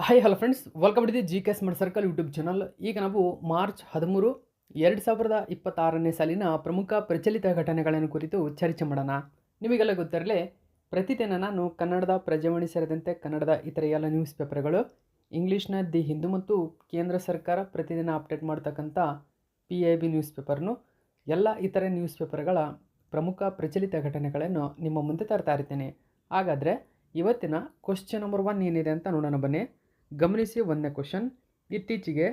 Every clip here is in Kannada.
Hi hello friends, welcome to the G K smart circle YouTube channel. ಈಗ ನಾವು ಮಾರ್ಚ್ 13, 2026ನೇ ಸಾಲಿನ ಪ್ರಮುಖ ಪ್ರಚಲಿತ ಘಟನೆಗಳನ್ನು ಕುರಿತು ಚರ್ಚೆ ಮಾಡೋಣ. ನಿಮಗೆಲ್ಲ ಗೊತ್ತಿರಲಿ, ಪ್ರತಿದಿನ ನಾನು ಕನ್ನಡದ ಪ್ರಜಾವಾಣಿ ಸೇರಿದಂತೆ ಕನ್ನಡದ ಇತರ ಎಲ್ಲ ನ್ಯೂಸ್ ಪೇಪರ್ಗಳು, ಇಂಗ್ಲೀಷ್ನ ದಿ ಹಿಂದೂ ಮತ್ತು ಕೇಂದ್ರ ಸರ್ಕಾರ ಪ್ರತಿದಿನ ಅಪ್ಡೇಟ್ ಮಾಡ್ತಕ್ಕಂಥ PIB ನ್ಯೂಸ್ ಪೇಪರ್ನು, ಎಲ್ಲ ಇತರೆ ನ್ಯೂಸ್ ಪೇಪರ್ಗಳ ಪ್ರಮುಖ ಪ್ರಚಲಿತ ಘಟನೆಗಳನ್ನು ನಿಮ್ಮ ಮುಂದೆ ತರ್ತಾ ಇರ್ತೀನಿ. ಹಾಗಾದರೆ ಇವತ್ತಿನ ಕ್ವಶ್ಚನ್ ನಂಬರ್ 1 ಏನಿದೆ ಅಂತ ನೋಡೋಣ ಬನ್ನಿ. ಗಮನಿಸಿ. 1ನೇ ಕ್ವಶನ್. ಇತ್ತೀಚೆಗೆ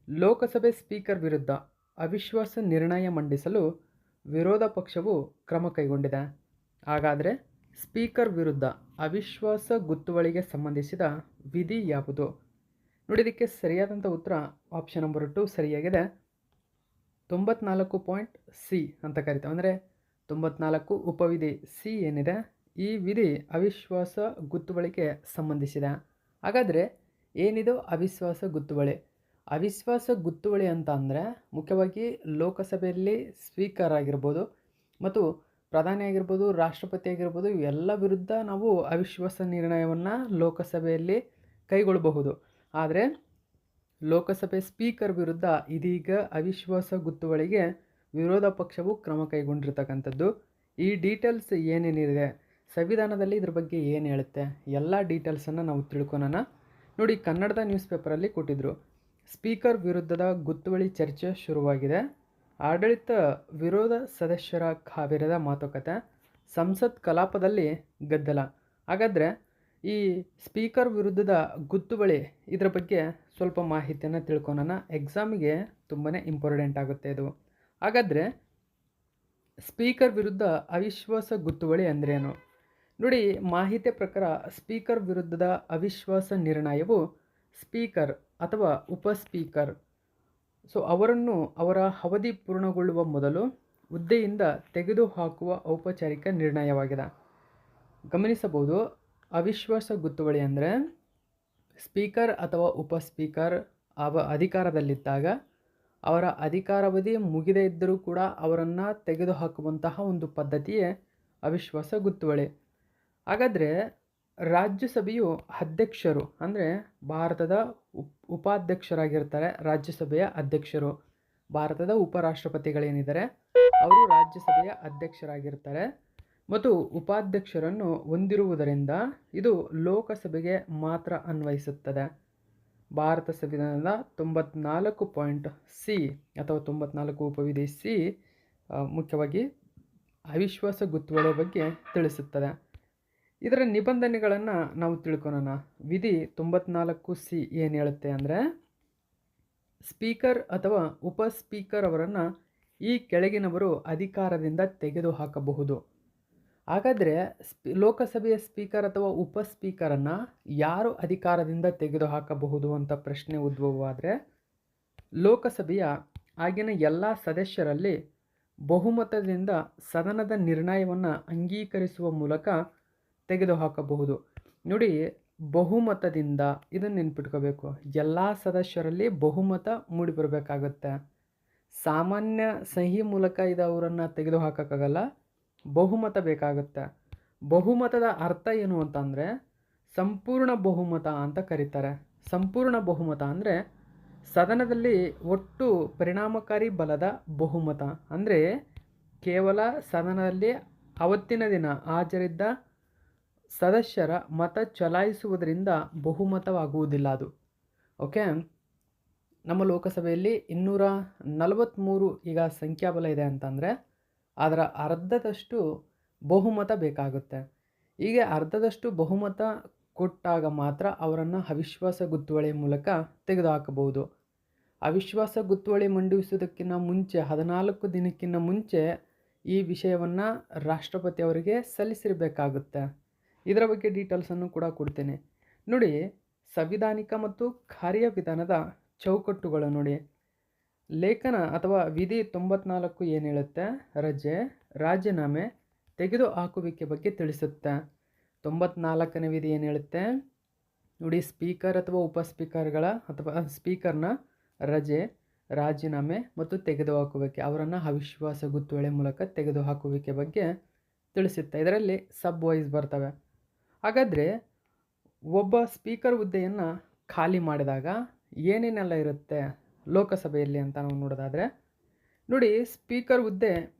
ಲೋಕಸಭೆ ಸ್ಪೀಕರ್ ವಿರುದ್ಧ ಅವಿಶ್ವಾಸ ನಿರ್ಣಯ ಮಂಡಿಸಲು ವಿರೋಧ ಪಕ್ಷವು ಕ್ರಮ ಕೈಗೊಂಡಿದೆ. ಹಾಗಾದರೆ ಸ್ಪೀಕರ್ ವಿರುದ್ಧ ಅವಿಶ್ವಾಸ ಗೊತ್ತುವಳಿಗೆ ಸಂಬಂಧಿಸಿದ ವಿಧಿ ಯಾವುದು? ನೋಡಿದ್ದಕ್ಕೆ ಸರಿಯಾದಂಥ ಉತ್ತರ ಆಪ್ಷನ್ ನಂಬರ್ 2 ಸರಿಯಾಗಿದೆ. 94.C ಅಂತ ಕರಿತೇವೆ. ಅಂದರೆ 94 ಉಪವಿಧಿ ಸಿ ಏನಿದೆ, ಈ ವಿಧಿ ಅವಿಶ್ವಾಸ ಗೊತ್ತುವಳಿಗೆ ಸಂಬಂಧಿಸಿದೆ. ಹಾಗಾದರೆ ಏನಿದು ಅವಿಶ್ವಾಸ ಗೊತ್ತುವಳಿ? ಅವಿಶ್ವಾಸ ಗೊತ್ತುವಳಿ ಅಂತ ಅಂದರೆ ಮುಖ್ಯವಾಗಿ ಲೋಕಸಭೆಯಲ್ಲಿ ಸ್ಪೀಕರ್ ಆಗಿರ್ಬೋದು ಮತ್ತು ಪ್ರಧಾನಿ ಆಗಿರ್ಬೋದು, ರಾಷ್ಟ್ರಪತಿ ಆಗಿರ್ಬೋದು, ಇವೆಲ್ಲ ವಿರುದ್ಧ ನಾವು ಅವಿಶ್ವಾಸ ನಿರ್ಣಯವನ್ನು ಲೋಕಸಭೆಯಲ್ಲಿ ಕೈಗೊಳ್ಳಬಹುದು. ಆದರೆ ಲೋಕಸಭೆ ಸ್ಪೀಕರ್ ವಿರುದ್ಧ ಇದೀಗ ಅವಿಶ್ವಾಸ ಗೊತ್ತುವಳಿಗೆ ವಿರೋಧ ಪಕ್ಷವು ಕ್ರಮ ಕೈಗೊಂಡಿರ್ತಕ್ಕಂಥದ್ದು. ಈ ಡೀಟೇಲ್ಸ್ ಏನೇನಿದೆ, ಸಂವಿಧಾನದಲ್ಲಿ ಇದ್ರ ಬಗ್ಗೆ ಏನು ಹೇಳುತ್ತೆ, ಎಲ್ಲ ಡೀಟೇಲ್ಸನ್ನು ನಾವು ತಿಳ್ಕೊಳೋಣ. ನೋಡಿ, ಕನ್ನಡದ ನ್ಯೂಸ್ ಪೇಪರಲ್ಲಿ ಕೊಟ್ಟಿದ್ದರು. ಸ್ಪೀಕರ್ ವಿರುದ್ಧದ ಗೊತ್ತುವಳಿ ಚರ್ಚೆ ಶುರುವಾಗಿದೆ. ಆಡಳಿತ ವಿರೋಧ ಸದಸ್ಯರ ಕಾವೇರದ ಮಾತುಕತೆ. ಸಂಸತ್ ಕಲಾಪದಲ್ಲಿ ಗದ್ದಲ. ಹಾಗಾದರೆ ಈ ಸ್ಪೀಕರ್ ವಿರುದ್ಧದ ಗೊತ್ತುವಳಿ ಇದರ ಬಗ್ಗೆ ಸ್ವಲ್ಪ ಮಾಹಿತಿಯನ್ನು ತಿಳ್ಕೊಳೋಣ. ಎಕ್ಸಾಮಿಗೆ ತುಂಬಾ ಇಂಪಾರ್ಟೆಂಟ್ ಆಗುತ್ತೆ ಇದು. ಹಾಗಾದರೆ ಸ್ಪೀಕರ್ ವಿರುದ್ಧ ಅವಿಶ್ವಾಸ ಗೊತ್ತುವಳಿ ಅಂದ್ರೇನು? ನೋಡಿ, ಮಾಹಿತಿ ಪ್ರಕಾರ ಸ್ಪೀಕರ್ ವಿರುದ್ಧದ ಅವಿಶ್ವಾಸ ನಿರ್ಣಯವು ಸ್ಪೀಕರ್ ಅಥವಾ ಉಪಸ್ಪೀಕರ್ ಅವರನ್ನು ಅವರ ಅವಧಿ ಪೂರ್ಣಗೊಳ್ಳುವ ಮೊದಲು ಹುದ್ದೆಯಿಂದ ತೆಗೆದುಹಾಕುವ ಔಪಚಾರಿಕ ನಿರ್ಣಯವಾಗಿದೆ. ಗಮನಿಸಬಹುದು, ಅವಿಶ್ವಾಸ ಗೊತ್ತುವಳಿ ಅಂದರೆ ಸ್ಪೀಕರ್ ಅಥವಾ ಉಪಸ್ಪೀಕರ್ ಅಧಿಕಾರದಲ್ಲಿದ್ದಾಗ ಅವರ ಅಧಿಕಾರಾವಧಿ ಮುಗಿದೇ ಇದ್ದರೂ ಕೂಡ ಅವರನ್ನು ತೆಗೆದುಹಾಕುವಂತಹ ಒಂದು ಪದ್ಧತಿಯೇ ಅವಿಶ್ವಾಸ ಗೊತ್ತುವಳಿ. ಹಾಗಾದರೆ ರಾಜ್ಯಸಭೆಯು ಅಧ್ಯಕ್ಷರು ಅಂದರೆ ಭಾರತದ ಉಪಾಧ್ಯಕ್ಷರಾಗಿರ್ತಾರೆ. ರಾಜ್ಯಸಭೆಯ ಅಧ್ಯಕ್ಷರು, ಭಾರತದ ಉಪರಾಷ್ಟ್ರಪತಿಗಳೇನಿದ್ದಾರೆ ಅವರು ರಾಜ್ಯಸಭೆಯ ಅಧ್ಯಕ್ಷರಾಗಿರ್ತಾರೆ ಮತ್ತು ಉಪಾಧ್ಯಕ್ಷರನ್ನು ಹೊಂದಿರುವುದರಿಂದ ಇದು ಲೋಕಸಭೆಗೆ ಮಾತ್ರ ಅನ್ವಯಿಸುತ್ತದೆ. ಭಾರತ ಸಂವಿಧಾನದ 94.C ಅಥವಾ 94 ಉಪವಿಧಿ ಸಿ ಮುಖ್ಯವಾಗಿ ಅವಿಶ್ವಾಸ ಗೊತ್ತುವಳಿಯ ಬಗ್ಗೆ ತಿಳಿಸುತ್ತದೆ. ಇದರ ನಿಬಂಧನೆಗಳನ್ನು ನಾವು ತಿಳ್ಕೊಳ್ಳೋಣ. ವಿಧಿ 94C ಏನು ಹೇಳುತ್ತೆ ಅಂದರೆ, ಸ್ಪೀಕರ್ ಅಥವಾ ಉಪಸ್ಪೀಕರ್ ಅವರನ್ನು ಈ ಕೆಳಗಿನವರು ಅಧಿಕಾರದಿಂದ ತೆಗೆದುಹಾಕಬಹುದು. ಹಾಗಾದರೆ ಲೋಕಸಭೆಯ ಸ್ಪೀಕರ್ ಅಥವಾ ಉಪಸ್ಪೀಕರನ್ನು ಯಾರು ಅಧಿಕಾರದಿಂದ ತೆಗೆದುಹಾಕಬಹುದು ಅಂತ ಪ್ರಶ್ನೆ ಉದ್ಭವವಾದರೆ, ಲೋಕಸಭೆಯ ಆಗಿನ ಎಲ್ಲ ಸದಸ್ಯರಲ್ಲಿ ಬಹುಮತದಿಂದ ಸದನದ ನಿರ್ಣಯವನ್ನು ಅಂಗೀಕರಿಸುವ ಮೂಲಕ ತೆಗೆದುಹಾಕಬಹುದು. ನೋಡಿ, ಬಹುಮತದಿಂದ, ಇದನ್ನು ನೆನ್ಪಿಟ್ಕೋಬೇಕು. ಎಲ್ಲ ಸದಸ್ಯರಲ್ಲಿ ಬಹುಮತ ಮೂಡಿಬರಬೇಕಾಗುತ್ತೆ. ಸಾಮಾನ್ಯ ಸಹಿ ಮೂಲಕ ಇದು ಅವರನ್ನು ತೆಗೆದುಹಾಕೋಕ್ಕಾಗಲ್ಲ, ಬಹುಮತ ಬೇಕಾಗುತ್ತೆ. ಬಹುಮತದ ಅರ್ಥ ಏನು ಅಂತಂದರೆ ಸಂಪೂರ್ಣ ಬಹುಮತ ಅಂತ ಕರೀತಾರೆ. ಸಂಪೂರ್ಣ ಬಹುಮತ ಅಂದರೆ ಸದನದಲ್ಲಿ ಒಟ್ಟು ಪರಿಣಾಮಕಾರಿ ಬಲದ ಬಹುಮತ. ಅಂದರೆ ಕೇವಲ ಸದನದಲ್ಲಿ ಅವತ್ತಿನ ದಿನ ಹಾಜರಿದ್ದ ಸದಸ್ಯರ ಮತ ಚಲಾಯಿಸುವುದರಿಂದ ಬಹುಮತವಾಗುವುದಿಲ್ಲ ಅದು. ಓಕೆ, ನಮ್ಮ ಲೋಕಸಭೆಯಲ್ಲಿ 243 ಈಗ ಸಂಖ್ಯಾಬಲ ಇದೆ ಅಂತಂದರೆ ಅದರ ಅರ್ಧದಷ್ಟು ಬಹುಮತ ಬೇಕಾಗುತ್ತೆ. ಹೀಗೆ ಅರ್ಧದಷ್ಟು ಬಹುಮತ ಕೊಟ್ಟಾಗ ಮಾತ್ರ ಅವರನ್ನು ಅವಿಶ್ವಾಸ ಗೊತ್ತುವಳಿ ಮೂಲಕ ತೆಗೆದುಹಾಕಬಹುದು. ಅವಿಶ್ವಾಸ ಗೊತ್ತುವಳಿ ಮಂಡಿಸುವುದಕ್ಕಿಂತ ಮುಂಚೆ 14 ದಿನಕ್ಕಿಂತ ಮುಂಚೆ ಈ ವಿಷಯವನ್ನು ರಾಷ್ಟ್ರಪತಿ ಅವರಿಗೆ ಸಲ್ಲಿಸಿರಬೇಕಾಗುತ್ತೆ. ಇದರ ಬಗ್ಗೆ ಡೀಟೇಲ್ಸನ್ನು ಕೂಡ ಕೊಡ್ತೇನೆ. ನೋಡಿ, ಸಂವಿಧಾನಿಕ ಮತ್ತು ಕಾರ್ಯವಿಧಾನದ ಚೌಕಟ್ಟುಗಳು ನೋಡಿ. ಲೇಖನ ಅಥವಾ ವಿಧಿ 94 ಏನು ಹೇಳುತ್ತೆ? ರಜೆ, ರಾಜೀನಾಮೆ, ತೆಗೆದುಹಾಕುವಿಕೆ ಬಗ್ಗೆ ತಿಳಿಸುತ್ತೆ. 94ನೇ ವಿಧಿ ಏನು ಹೇಳುತ್ತೆ? ನೋಡಿ, ಸ್ಪೀಕರ್ ಅಥವಾ ಉಪಸ್ಪೀಕರ್ಗಳ ಅಥವಾ ಸ್ಪೀಕರ್ನ ರಜೆ, ರಾಜೀನಾಮೆ ಮತ್ತು ತೆಗೆದುಹಾಕುವಿಕೆ, ಅವರನ್ನು ಅವಿಶ್ವಾಸ ಗೊತ್ತುವಳಿ ಮೂಲಕ ತೆಗೆದುಹಾಕುವಿಕೆ ಬಗ್ಗೆ ತಿಳಿಸುತ್ತೆ. ಇದರಲ್ಲಿ ಸಬ್ ವೈಸ್ ಬರ್ತವೆ. ಹಾಗಾದರೆ ಒಬ್ಬ ಸ್ಪೀಕರ್ ಹುದ್ದೆಯನ್ನು ಖಾಲಿ ಮಾಡಿದಾಗ ಏನೇನೆಲ್ಲ ಇರುತ್ತೆ ಲೋಕಸಭೆಯಲ್ಲಿ ಅಂತ ನಾವು ನೋಡೋದಾದರೆ, ನೋಡಿ, ಸ್ಪೀಕರ್ ಹುದ್ದೆ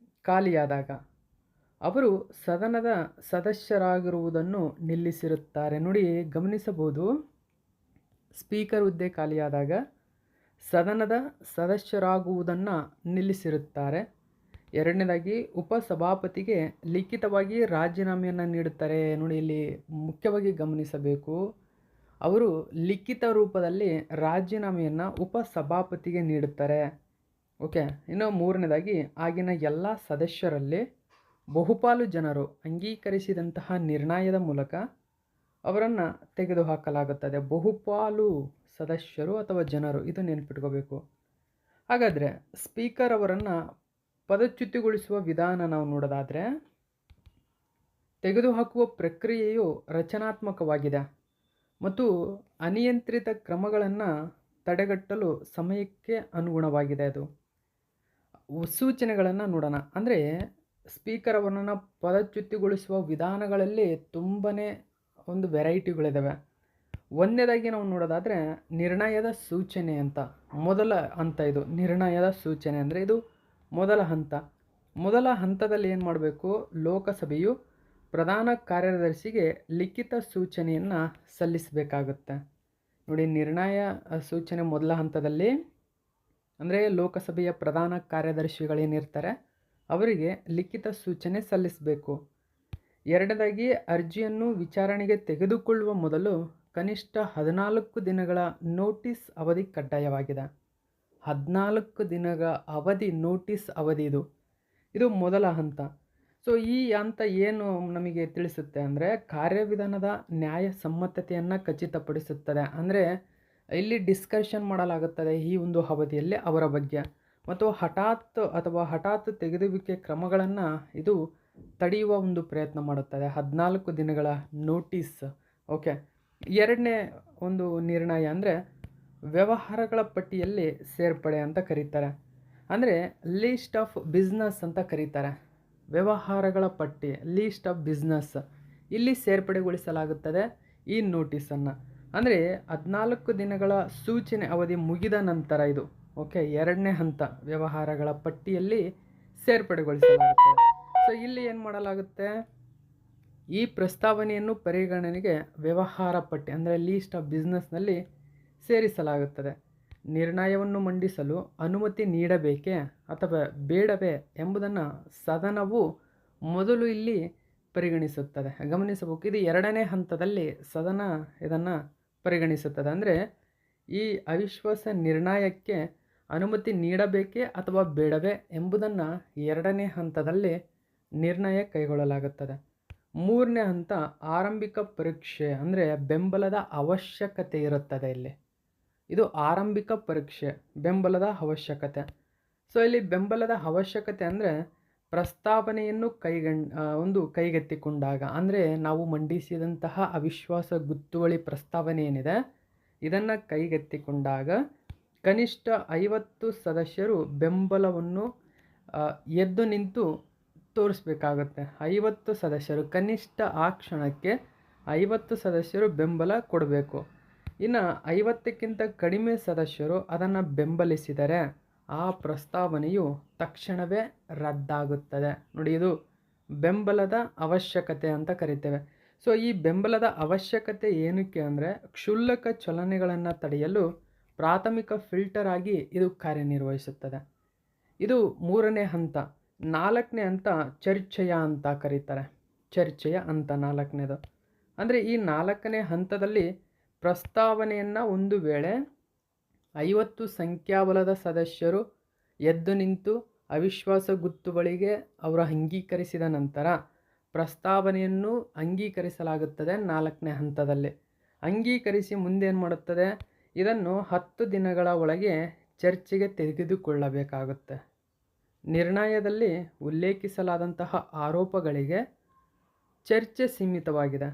ಖಾಲಿಯಾದಾಗ ಅವರು ಸದನದ ಸದಸ್ಯರಾಗಿರುವುದನ್ನು ನಿಲ್ಲಿಸಿರುತ್ತಾರೆ. ನೋಡಿ, ಗಮನಿಸಬಹುದು, ಸ್ಪೀಕರ್ ಹುದ್ದೆ ಖಾಲಿಯಾದಾಗ ಸದನದ ಸದಸ್ಯರಾಗುವುದನ್ನು ನಿಲ್ಲಿಸಿರುತ್ತಾರೆ. ಎರಡನೇದಾಗಿ ಉಪಸಭಾಪತಿಗೆ ಲಿಖಿತವಾಗಿ ರಾಜೀನಾಮೆಯನ್ನು ನೀಡುತ್ತಾರೆ. ನೋಡಿ, ಇಲ್ಲಿ ಮುಖ್ಯವಾಗಿ ಗಮನಿಸಬೇಕು, ಅವರು ಲಿಖಿತ ರೂಪದಲ್ಲಿ ರಾಜೀನಾಮೆಯನ್ನು ಉಪಸಭಾಪತಿಗೆ ನೀಡುತ್ತಾರೆ. ಓಕೆ. ಇನ್ನು ಮೂರನೇದಾಗಿ ಆಗಿನ ಎಲ್ಲ ಸದಸ್ಯರಲ್ಲಿ ಬಹುಪಾಲು ಜನರು ಅಂಗೀಕರಿಸಿದಂತಹ ನಿರ್ಣಯದ ಮೂಲಕ ಅವರನ್ನು ತೆಗೆದುಹಾಕಲಾಗುತ್ತದೆ. ಬಹುಪಾಲು ಸದಸ್ಯರು ಅಥವಾ ಜನರು, ಇದು ನೆನಪಿಟ್ಕೋಬೇಕು. ಹಾಗಾದರೆ ಸ್ಪೀಕರ್ ಅವರನ್ನು ಪದಚ್ಯುತಿಗೊಳಿಸುವ ವಿಧಾನ ನಾವು ನೋಡೋದಾದರೆ, ತೆಗೆದುಹಾಕುವ ಪ್ರಕ್ರಿಯೆಯು ರಚನಾತ್ಮಕವಾಗಿದೆ ಮತ್ತು ಅನಿಯಂತ್ರಿತ ಕ್ರಮಗಳನ್ನು ತಡೆಗಟ್ಟಲು ಸಮಯಕ್ಕೆ ಅನುಗುಣವಾಗಿದೆ. ಅದು ಸೂಚನೆಗಳನ್ನು ನೋಡೋಣ. ಅಂದರೆ ಸ್ಪೀಕರ್ ಅವರನ್ನು ಪದಚ್ಯುತಿಗೊಳಿಸುವ ವಿಧಾನಗಳಲ್ಲಿ ತುಂಬಾ ಒಂದು ವೆರೈಟಿಗಳಿದ್ದಾವೆ. ಒಂದನೇದಾಗಿ ನಾವು ನೋಡೋದಾದರೆ ನಿರ್ಣಯದ ಸೂಚನೆ ಅಂತ ಮೊದಲ ಹಂತ. ಇದು ನಿರ್ಣಯದ ಸೂಚನೆ ಅಂದರೆ ಇದು ಮೊದಲ ಹಂತ. ಮೊದಲ ಹಂತದಲ್ಲಿ ಏನು ಮಾಡಬೇಕು, ಲೋಕಸಭೆಯು ಪ್ರಧಾನ ಕಾರ್ಯದರ್ಶಿಗೆ ಲಿಖಿತ ಸೂಚನೆಯನ್ನು ಸಲ್ಲಿಸಬೇಕಾಗುತ್ತೆ. ನೋಡಿ, ನಿರ್ಣಯ ಸೂಚನೆ ಮೊದಲ ಹಂತದಲ್ಲಿ ಅಂದರೆ ಲೋಕಸಭೆಯ ಪ್ರಧಾನ ಕಾರ್ಯದರ್ಶಿಗಳೇನಿರ್ತಾರೆ ಅವರಿಗೆ ಲಿಖಿತ ಸೂಚನೆ ಸಲ್ಲಿಸಬೇಕು. ಎರಡನೇದಾಗಿ ಅರ್ಜಿಯನ್ನು ವಿಚಾರಣೆಗೆ ತೆಗೆದುಕೊಳ್ಳುವ ಮೊದಲು ಕನಿಷ್ಠ 14 ದಿನಗಳ ನೋಟಿಸ್ ಅವಧಿ ಕಡ್ಡಾಯವಾಗಿದೆ. 14 ದಿನಗಳ ಅವಧಿ, ನೋಟಿಸ್ ಅವಧಿ ಇದು ಮೊದಲ ಹಂತ. ಸೊ ಈ ಹಂತ ಏನು ನಮಗೆ ತಿಳಿಸುತ್ತೆ ಅಂದರೆ ಕಾರ್ಯವಿಧಾನದ ನ್ಯಾಯಸಮ್ಮತತೆಯನ್ನು ಖಚಿತಪಡಿಸುತ್ತದೆ. ಅಂದರೆ ಇಲ್ಲಿ ಡಿಸ್ಕಷನ್ ಮಾಡಲಾಗುತ್ತದೆ ಈ ಒಂದು ಅವಧಿಯಲ್ಲಿ ಅವರ ಬಗ್ಗೆ, ಮತ್ತು ಹಠಾತ್ ತೆಗೆದುವಿಕೆ ಕ್ರಮಗಳನ್ನು ಇದು ತಡೆಯುವ ಒಂದು ಪ್ರಯತ್ನ ಮಾಡುತ್ತದೆ. 14 ದಿನಗಳ ನೋಟಿಸ್. ಓಕೆ. ಎರಡನೇ ಒಂದು ನಿರ್ಣಯ ಅಂದರೆ ವ್ಯವಹಾರಗಳ ಪಟ್ಟಿಯಲ್ಲಿ ಸೇರ್ಪಡೆ ಅಂತ ಕರೀತಾರೆ. ಅಂದರೆ ಲೀಸ್ಟ್ ಆಫ್ ಬಿಸ್ನೆಸ್ ಅಂತ ಕರೀತಾರೆ. ವ್ಯವಹಾರಗಳ ಪಟ್ಟಿ, ಲೀಸ್ಟ್ ಆಫ್ ಬಿಸ್ನೆಸ್, ಇಲ್ಲಿ ಸೇರ್ಪಡೆಗೊಳಿಸಲಾಗುತ್ತದೆ ಈ ನೋಟಿಸನ್ನು. ಅಂದರೆ 14 ದಿನಗಳ ಸೂಚನೆ ಅವಧಿ ಮುಗಿದ ನಂತರ ಇದು. ಓಕೆ. ಎರಡನೇ ಹಂತ, ವ್ಯವಹಾರಗಳ ಪಟ್ಟಿಯಲ್ಲಿ ಸೇರ್ಪಡೆಗೊಳಿಸಲಾಗುತ್ತದೆ. ಸೊ ಇಲ್ಲಿ ಏನು ಮಾಡಲಾಗುತ್ತೆ, ಈ ಪ್ರಸ್ತಾವನೆಯನ್ನು ಪರಿಗಣನೆಗೆ ವ್ಯವಹಾರ ಪಟ್ಟಿ ಅಂದರೆ ಲೀಸ್ಟ್ ಆಫ್ ಬಿಸ್ನೆಸ್ನಲ್ಲಿ ಸೇರಿಸಲಾಗುತ್ತದೆ. ನಿರ್ಣಯವನ್ನು ಮಂಡಿಸಲು ಅನುಮತಿ ನೀಡಬೇಕೇ ಅಥವಾ ಬೇಡವೇ ಎಂಬುದನ್ನು ಸದನವು ಮೊದಲು ಇಲ್ಲಿ ಪರಿಗಣಿಸುತ್ತದೆ. ಗಮನಿಸಬೇಕು, ಇದು ಎರಡನೇ ಹಂತದಲ್ಲಿ ಸದನ ಇದನ್ನು ಪರಿಗಣಿಸುತ್ತದೆ. ಅಂದರೆ ಈ ಅವಿಶ್ವಾಸ ನಿರ್ಣಯಕ್ಕೆ ಅನುಮತಿ ನೀಡಬೇಕೇ ಅಥವಾ ಬೇಡವೇ ಎಂಬುದನ್ನು ಎರಡನೇ ಹಂತದಲ್ಲಿ ನಿರ್ಣಯ ಕೈಗೊಳ್ಳಲಾಗುತ್ತದೆ. ಮೂರನೇ ಹಂತ ಆರಂಭಿಕ ಪರೀಕ್ಷೆ ಅಂದರೆ ಬೆಂಬಲದ ಅವಶ್ಯಕತೆ ಇರುತ್ತದೆ. ಇಲ್ಲಿ ಇದು ಆರಂಭಿಕ ಪರೀಕ್ಷೆ, ಬೆಂಬಲದ ಅವಶ್ಯಕತೆ. ಸೊ ಇಲ್ಲಿ ಬೆಂಬಲದ ಅವಶ್ಯಕತೆ ಅಂದರೆ ಪ್ರಸ್ತಾವನೆಯನ್ನು ಕೈಗೆತ್ತಿಕೊಂಡಾಗ, ಅಂದರೆ ನಾವು ಮಂಡಿಸಿದಂತಹ ಅವಿಶ್ವಾಸ ಗೊತ್ತುವಳಿ ಪ್ರಸ್ತಾವನೆ ಏನಿದೆ ಇದನ್ನು ಕೈಗೆತ್ತಿಕೊಂಡಾಗ ಕನಿಷ್ಠ 50 ಸದಸ್ಯರು ಬೆಂಬಲವನ್ನು ಎದ್ದು ನಿಂತು ತೋರಿಸ್ಬೇಕಾಗುತ್ತೆ. 50 ಸದಸ್ಯರು ಕನಿಷ್ಠ, ಆ ಕ್ಷಣಕ್ಕೆ 50 ಸದಸ್ಯರು ಬೆಂಬಲ ಕೊಡಬೇಕು. ಇನ್ನು 50ಕ್ಕಿಂತ ಕಡಿಮೆ ಸದಸ್ಯರು ಅದನ್ನು ಬೆಂಬಲಿಸಿದರೆ ಆ ಪ್ರಸ್ತಾವನೆಯು ತಕ್ಷಣವೇ ರದ್ದಾಗುತ್ತದೆ. ನೋಡಿ, ಇದು ಬೆಂಬಲದ ಅವಶ್ಯಕತೆ ಅಂತ ಕರಿತೇವೆ. ಸೊ ಈ ಬೆಂಬಲದ ಅವಶ್ಯಕತೆ ಏನಕ್ಕೆ ಅಂದರೆ ಕ್ಷುಲ್ಲಕ ಚಲನೆಗಳನ್ನು ತಡೆಯಲು ಪ್ರಾಥಮಿಕ ಫಿಲ್ಟರ್ ಆಗಿ ಇದು ಕಾರ್ಯನಿರ್ವಹಿಸುತ್ತದೆ. ಇದು ಮೂರನೇ ಹಂತ. ನಾಲ್ಕನೇ ಹಂತ ಚರ್ಚೆಯ ಅಂತ ಕರೀತಾರೆ. ಚರ್ಚೆಯ ಹಂತ ನಾಲ್ಕನೇದು. ಅಂದರೆ ಈ ನಾಲ್ಕನೇ ಹಂತದಲ್ಲಿ ಪ್ರಸ್ತಾವನೆಯನ್ನು ಒಂದು ವೇಳೆ 50 ಸಂಖ್ಯಾಬಲದ ಸದಸ್ಯರು ಎದ್ದು ನಿಂತು ಅವಿಶ್ವಾಸ ಗೊತ್ತುವಳಿಗೆ ಅವರು ಅಂಗೀಕರಿಸಿದ ನಂತರ ಪ್ರಸ್ತಾವನೆಯನ್ನು ಅಂಗೀಕರಿಸಲಾಗುತ್ತದೆ. ನಾಲ್ಕನೇ ಹಂತದಲ್ಲಿ ಅಂಗೀಕರಿಸಿ ಮುಂದೇನು ಮಾಡುತ್ತದೆ, ಇದನ್ನು 10 ದಿನಗಳ ಒಳಗೆ ಚರ್ಚೆಗೆ ತೆಗೆದುಕೊಳ್ಳಬೇಕಾಗುತ್ತೆ. ನಿರ್ಣಯದಲ್ಲಿ ಉಲ್ಲೇಖಿಸಲಾದಂತಹ ಆರೋಪಗಳಿಗೆ ಚರ್ಚೆ ಸೀಮಿತವಾಗಿದೆ.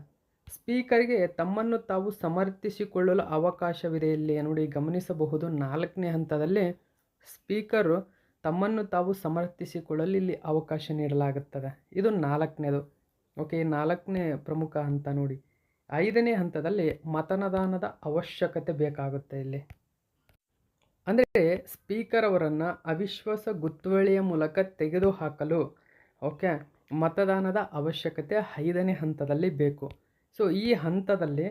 ಸ್ಪೀಕರ್ಗೆ ತಮ್ಮನ್ನು ತಾವು ಸಮರ್ಥಿಸಿಕೊಳ್ಳಲು ಅವಕಾಶವಿದೆ. ಇಲ್ಲಿ ನೋಡಿ, ಗಮನಿಸಬಹುದು, ನಾಲ್ಕನೇ ಹಂತದಲ್ಲಿ ಸ್ಪೀಕರು ತಮ್ಮನ್ನು ತಾವು ಸಮರ್ಥಿಸಿಕೊಳ್ಳಲು ಇಲ್ಲಿ ಅವಕಾಶ ನೀಡಲಾಗುತ್ತದೆ. ಇದು ನಾಲ್ಕನೇದು. ಓಕೆ, ನಾಲ್ಕನೇ ಪ್ರಮುಖ ಹಂತ ನೋಡಿ. 5ನೇ ಹಂತದಲ್ಲಿ ಮತದಾನದ ಅವಶ್ಯಕತೆ ಬೇಕಾಗುತ್ತೆ ಇಲ್ಲಿ. ಅಂದರೆ ಸ್ಪೀಕರ್ ಅವರನ್ನು ಅವಿಶ್ವಾಸ ಗೊತ್ತುವಳಿಯ ಮೂಲಕ ತೆಗೆದುಹಾಕಲು ಓಕೆ ಮತದಾನದ ಅವಶ್ಯಕತೆ 5ನೇ ಹಂತದಲ್ಲಿ ಬೇಕು. ಸೊ ಈ ಹಂತದಲ್ಲಿ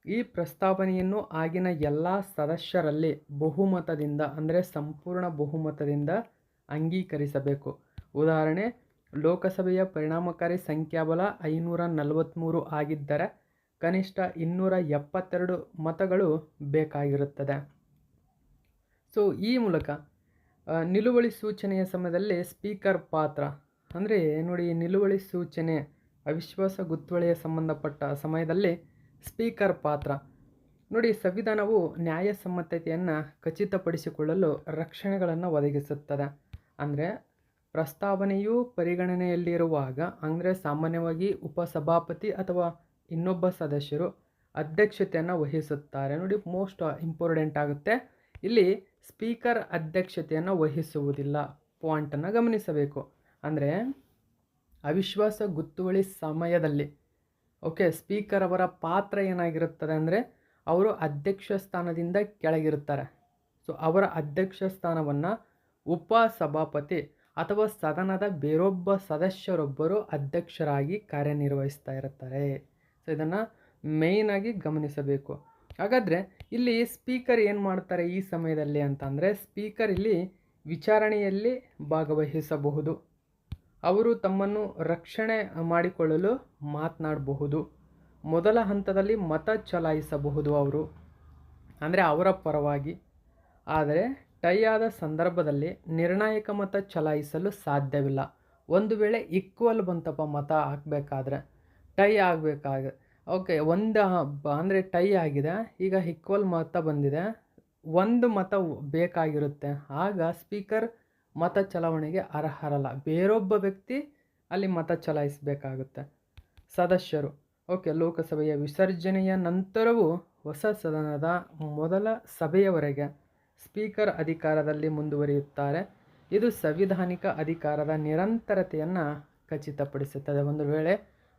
ಈ ಪ್ರಸ್ತಾವನೆಯನ್ನು ಆಗಿನ ಎಲ್ಲ ಸದಸ್ಯರಲ್ಲಿ ಬಹುಮತದಿಂದ ಅಂದರೆ ಸಂಪೂರ್ಣ ಬಹುಮತದಿಂದ ಅಂಗೀಕರಿಸಬೇಕು. ಉದಾಹರಣೆ, ಲೋಕಸಭೆಯ ಪರಿಣಾಮಕಾರಿ ಸಂಖ್ಯಾಬಲ 543 ಆಗಿದ್ದರೆ ಕನಿಷ್ಠ 272 ಮತಗಳು ಬೇಕಾಗಿರುತ್ತದೆ. ಸೊ ಈ ಮೂಲಕ ನಿಲುವಳಿ ಸೂಚನೆಯ ಸಮಯದಲ್ಲಿ ಸ್ಪೀಕರ್ ಪಾತ್ರ ಅಂದರೆ ನೋಡಿ, ನಿಲುವಳಿ ಸೂಚನೆ ಅವಿಶ್ವಾಸ ಗೊತ್ತುವಳಿಯ ಸಂಬಂಧಪಟ್ಟ ಸಮಯದಲ್ಲಿ ಸ್ಪೀಕರ್ ಪಾತ್ರ ನೋಡಿ, ಸಂವಿಧಾನವು ನ್ಯಾಯಸಮ್ಮತತೆಯನ್ನು ಖಚಿತಪಡಿಸಿಕೊಳ್ಳಲು ರಕ್ಷಣೆಗಳನ್ನು ಒದಗಿಸುತ್ತದೆ. ಅಂದರೆ ಪ್ರಸ್ತಾವನೆಯು ಪರಿಗಣನೆಯಲ್ಲಿರುವಾಗ ಅಂದರೆ ಸಾಮಾನ್ಯವಾಗಿ ಉಪಸಭಾಪತಿ ಅಥವಾ ಇನ್ನೊಬ್ಬ ಸದಸ್ಯರು ಅಧ್ಯಕ್ಷತೆಯನ್ನು ವಹಿಸುತ್ತಾರೆ. ನೋಡಿ, ಮೋಸ್ಟ್ ಇಂಪಾರ್ಟೆಂಟ್ ಆಗುತ್ತೆ ಇಲ್ಲಿ. ಸ್ಪೀಕರ್ ಅಧ್ಯಕ್ಷತೆಯನ್ನು ವಹಿಸುವುದಿಲ್ಲ. ಪಾಯಿಂಟನ್ನು ಗಮನಿಸಬೇಕು. ಅಂದರೆ ಅವಿಶ್ವಾಸ ಗೊತ್ತುವಳಿ ಸಮಯದಲ್ಲಿ ಓಕೆ ಸ್ಪೀಕರ್ ಅವರ ಪಾತ್ರ ಏನಾಗಿರುತ್ತದೆ ಅಂದರೆ ಅವರು ಅಧ್ಯಕ್ಷ ಸ್ಥಾನದಿಂದ ಕೆಳಗಿರುತ್ತಾರೆ. ಸೊ ಅವರ ಅಧ್ಯಕ್ಷ ಸ್ಥಾನವನ್ನು ಉಪಸಭಾಪತಿ ಅಥವಾ ಸದನದ ಬೇರೊಬ್ಬ ಸದಸ್ಯರೊಬ್ಬರು ಅಧ್ಯಕ್ಷರಾಗಿ ಕಾರ್ಯನಿರ್ವಹಿಸ್ತಾ ಇರುತ್ತಾರೆ. ಸೊ ಇದನ್ನು ಮೇಯ್ನಾಗಿ ಗಮನಿಸಬೇಕು. ಹಾಗಾದರೆ ಇಲ್ಲಿ ಸ್ಪೀಕರ್ ಏನು ಮಾಡ್ತಾರೆ ಈ ಸಮಯದಲ್ಲಿ ಅಂತಂದರೆ, ಸ್ಪೀಕರ್ ಇಲ್ಲಿ ವಿಚಾರಣೆಯಲ್ಲಿ ಭಾಗವಹಿಸಬಹುದು. ಅವರು ತಮ್ಮನ್ನು ರಕ್ಷಣೆ ಮಾಡಿಕೊಳ್ಳಲು ಮಾತನಾಡಬಹುದು. ಮೊದಲ ಹಂತದಲ್ಲಿ ಮತ ಚಲಾಯಿಸಬಹುದು ಅವರು, ಅಂದರೆ ಅವರ ಪರವಾಗಿ. ಆದರೆ ಟೈ ಆದ ಸಂದರ್ಭದಲ್ಲಿ ನಿರ್ಣಾಯಕ ಮತ ಚಲಾಯಿಸಲು ಸಾಧ್ಯವಿಲ್ಲ. ಒಂದು ವೇಳೆ ಈಕ್ವಲ್ ಬಂತಪ್ಪ ಮತ ಹಾಕಬೇಕಾದ್ರೆ, ಟೈ ಆಗಬೇಕಾಗ ಓಕೆ ಅಂದರೆ ಟೈ ಆಗಿದೆ, ಈಗ ಈಕ್ವಲ್ ಮತ ಬಂದಿದೆ, ಒಂದು ಮತ ಬೇಕಾಗಿರುತ್ತೆ. ಆಗ ಸ್ಪೀಕರ್ ಮತ ಚಲಾವಣೆಗೆ ಅರ್ಹರಲ್ಲ. ಬೇರೊಬ್ಬ ವ್ಯಕ್ತಿ ಅಲ್ಲಿ ಮತ ಚಲಾಯಿಸಬೇಕಾಗುತ್ತೆ. ಸದಸ್ಯರು ಓಕೆ ಲೋಕಸಭೆಯ ವಿಸರ್ಜನೆಯ ನಂತರವೂ ಹೊಸ ಸದನದ ಮೊದಲ ಸಭೆಯವರೆಗೆ ಸ್ಪೀಕರ್ ಅಧಿಕಾರದಲ್ಲಿ ಮುಂದುವರಿಯುತ್ತಾರೆ. ಇದು ಸಂವಿಧಾನಿಕ ಅಧಿಕಾರದ ನಿರಂತರತೆಯನ್ನು ಖಚಿತಪಡಿಸುತ್ತದೆ. ಒಂದು ವೇಳೆ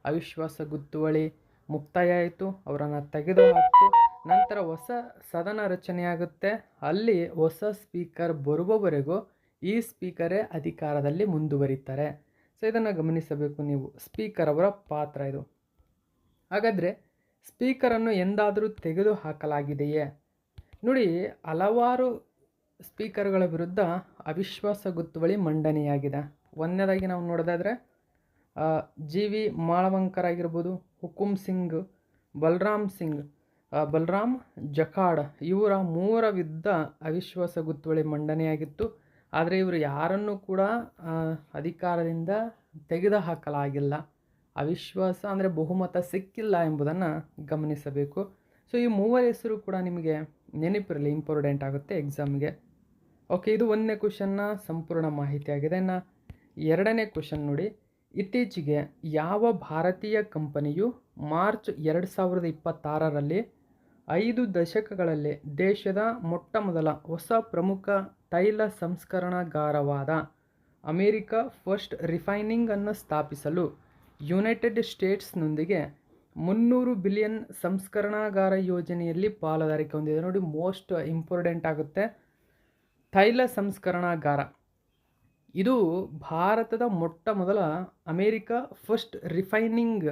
ಅವಿಶ್ವಾಸ ಗೊತ್ತುವಳಿ ಮುಕ್ತಾಯ ಆಯಿತು, ಅವರನ್ನು ತೆಗೆದುಹಾಕಿತು, ನಂತರ ಹೊಸ ಸದನ ರಚನೆಯಾಗುತ್ತೆ. ಅಲ್ಲಿ ಹೊಸ ಸ್ಪೀಕರ್ ಬರುವವರೆಗೂ ಈ ಸ್ಪೀಕರೇ ಅಧಿಕಾರದಲ್ಲಿ ಮುಂದುವರಿತಾರೆ. ಸೊ ಇದನ್ನು ಗಮನಿಸಬೇಕು ನೀವು, ಸ್ಪೀಕರ್ ಅವರ ಪಾತ್ರ ಇದು. ಹಾಗಾದರೆ ಸ್ಪೀಕರನ್ನು ಎಂದಾದರೂ ತೆಗೆದುಹಾಕಲಾಗಿದೆಯೇ? ನೋಡಿ, ಹಲವಾರು ಸ್ಪೀಕರ್ಗಳ ವಿರುದ್ಧ ಅವಿಶ್ವಾಸ ಗೊತ್ತುವಳಿ ಮಂಡನೆಯಾಗಿದೆ. ಒಂದನೇದಾಗಿ ನಾವು ನೋಡೋದಾದರೆ GV ಮಾಳವಂಕರ್ ಆಗಿರ್ಬೋದು, ಹುಕುಂ ಸಿಂಗ್, ಬಲರಾಮ್ ಜಖಾಡ್ ಇವರ ಮೂವರ ವಿರುದ್ಧ ಅವಿಶ್ವಾಸ ಗೊತ್ತುವಳಿ ಮಂಡನೆಯಾಗಿತ್ತು. ಆದರೆ ಇವರು ಯಾರನ್ನೂ ಕೂಡ ಅಧಿಕಾರದಿಂದ ತೆಗೆದುಹಾಕಲಾಗಿಲ್ಲ. ಅವಿಶ್ವಾಸ ಅಂದರೆ ಬಹುಮತ ಸಿಕ್ಕಿಲ್ಲ ಎಂಬುದನ್ನು ಗಮನಿಸಬೇಕು. ಸೊ ಈ ಮೂವರ ಹೆಸರು ಕೂಡ ನಿಮಗೆ ನೆನಪಿರಲಿ, ಇಂಪಾರ್ಟೆಂಟ್ ಆಗುತ್ತೆ ಎಕ್ಸಾಮ್ಗೆ. ಓಕೆ, ಇದು ಒಂದನೇ ಕ್ವಶನ್ನ ಸಂಪೂರ್ಣ ಮಾಹಿತಿ ಆಗಿದೆ. ಇನ್ನು ಎರಡನೇ ಕ್ವಶನ್ ನೋಡಿ, ಇತ್ತೀಚೆಗೆ ಯಾವ ಭಾರತೀಯ ಕಂಪನಿಯು ಮಾರ್ಚ್ 2026ರಲ್ಲಿ 5 ದಶಕಗಳಲ್ಲಿ ದೇಶದ ಮೊಟ್ಟಮೊದಲ ಹೊಸ ಪ್ರಮುಖ ತೈಲ ಸಂಸ್ಕರಣಾಗಾರವಾದ ಅಮೇರಿಕಾ ಫಸ್ಟ್ ರಿಫೈನಿಂಗ್ ಅನ್ನು ಸ್ಥಾಪಿಸಲು ಯುನೈಟೆಡ್ ಸ್ಟೇಟ್ಸ್ನೊಂದಿಗೆ $300 ಬಿಲಿಯನ್ ಸಂಸ್ಕರಣಾಗಾರ ಯೋಜನೆಯಲ್ಲಿ ಪಾಲುದಾರಿಕೆ ಹೊಂದಿದೆ? ನೋಡಿ, ಮೋಸ್ಟ್ ಇಂಪಾರ್ಟೆಂಟ್ ಆಗುತ್ತೆ. ತೈಲ ಸಂಸ್ಕರಣಾಗಾರ ಇದು ಭಾರತದ ಮೊಟ್ಟ ಮೊದಲ ಅಮೇರಿಕಾ ಫಸ್ಟ್ ರಿಫೈನಿಂಗ್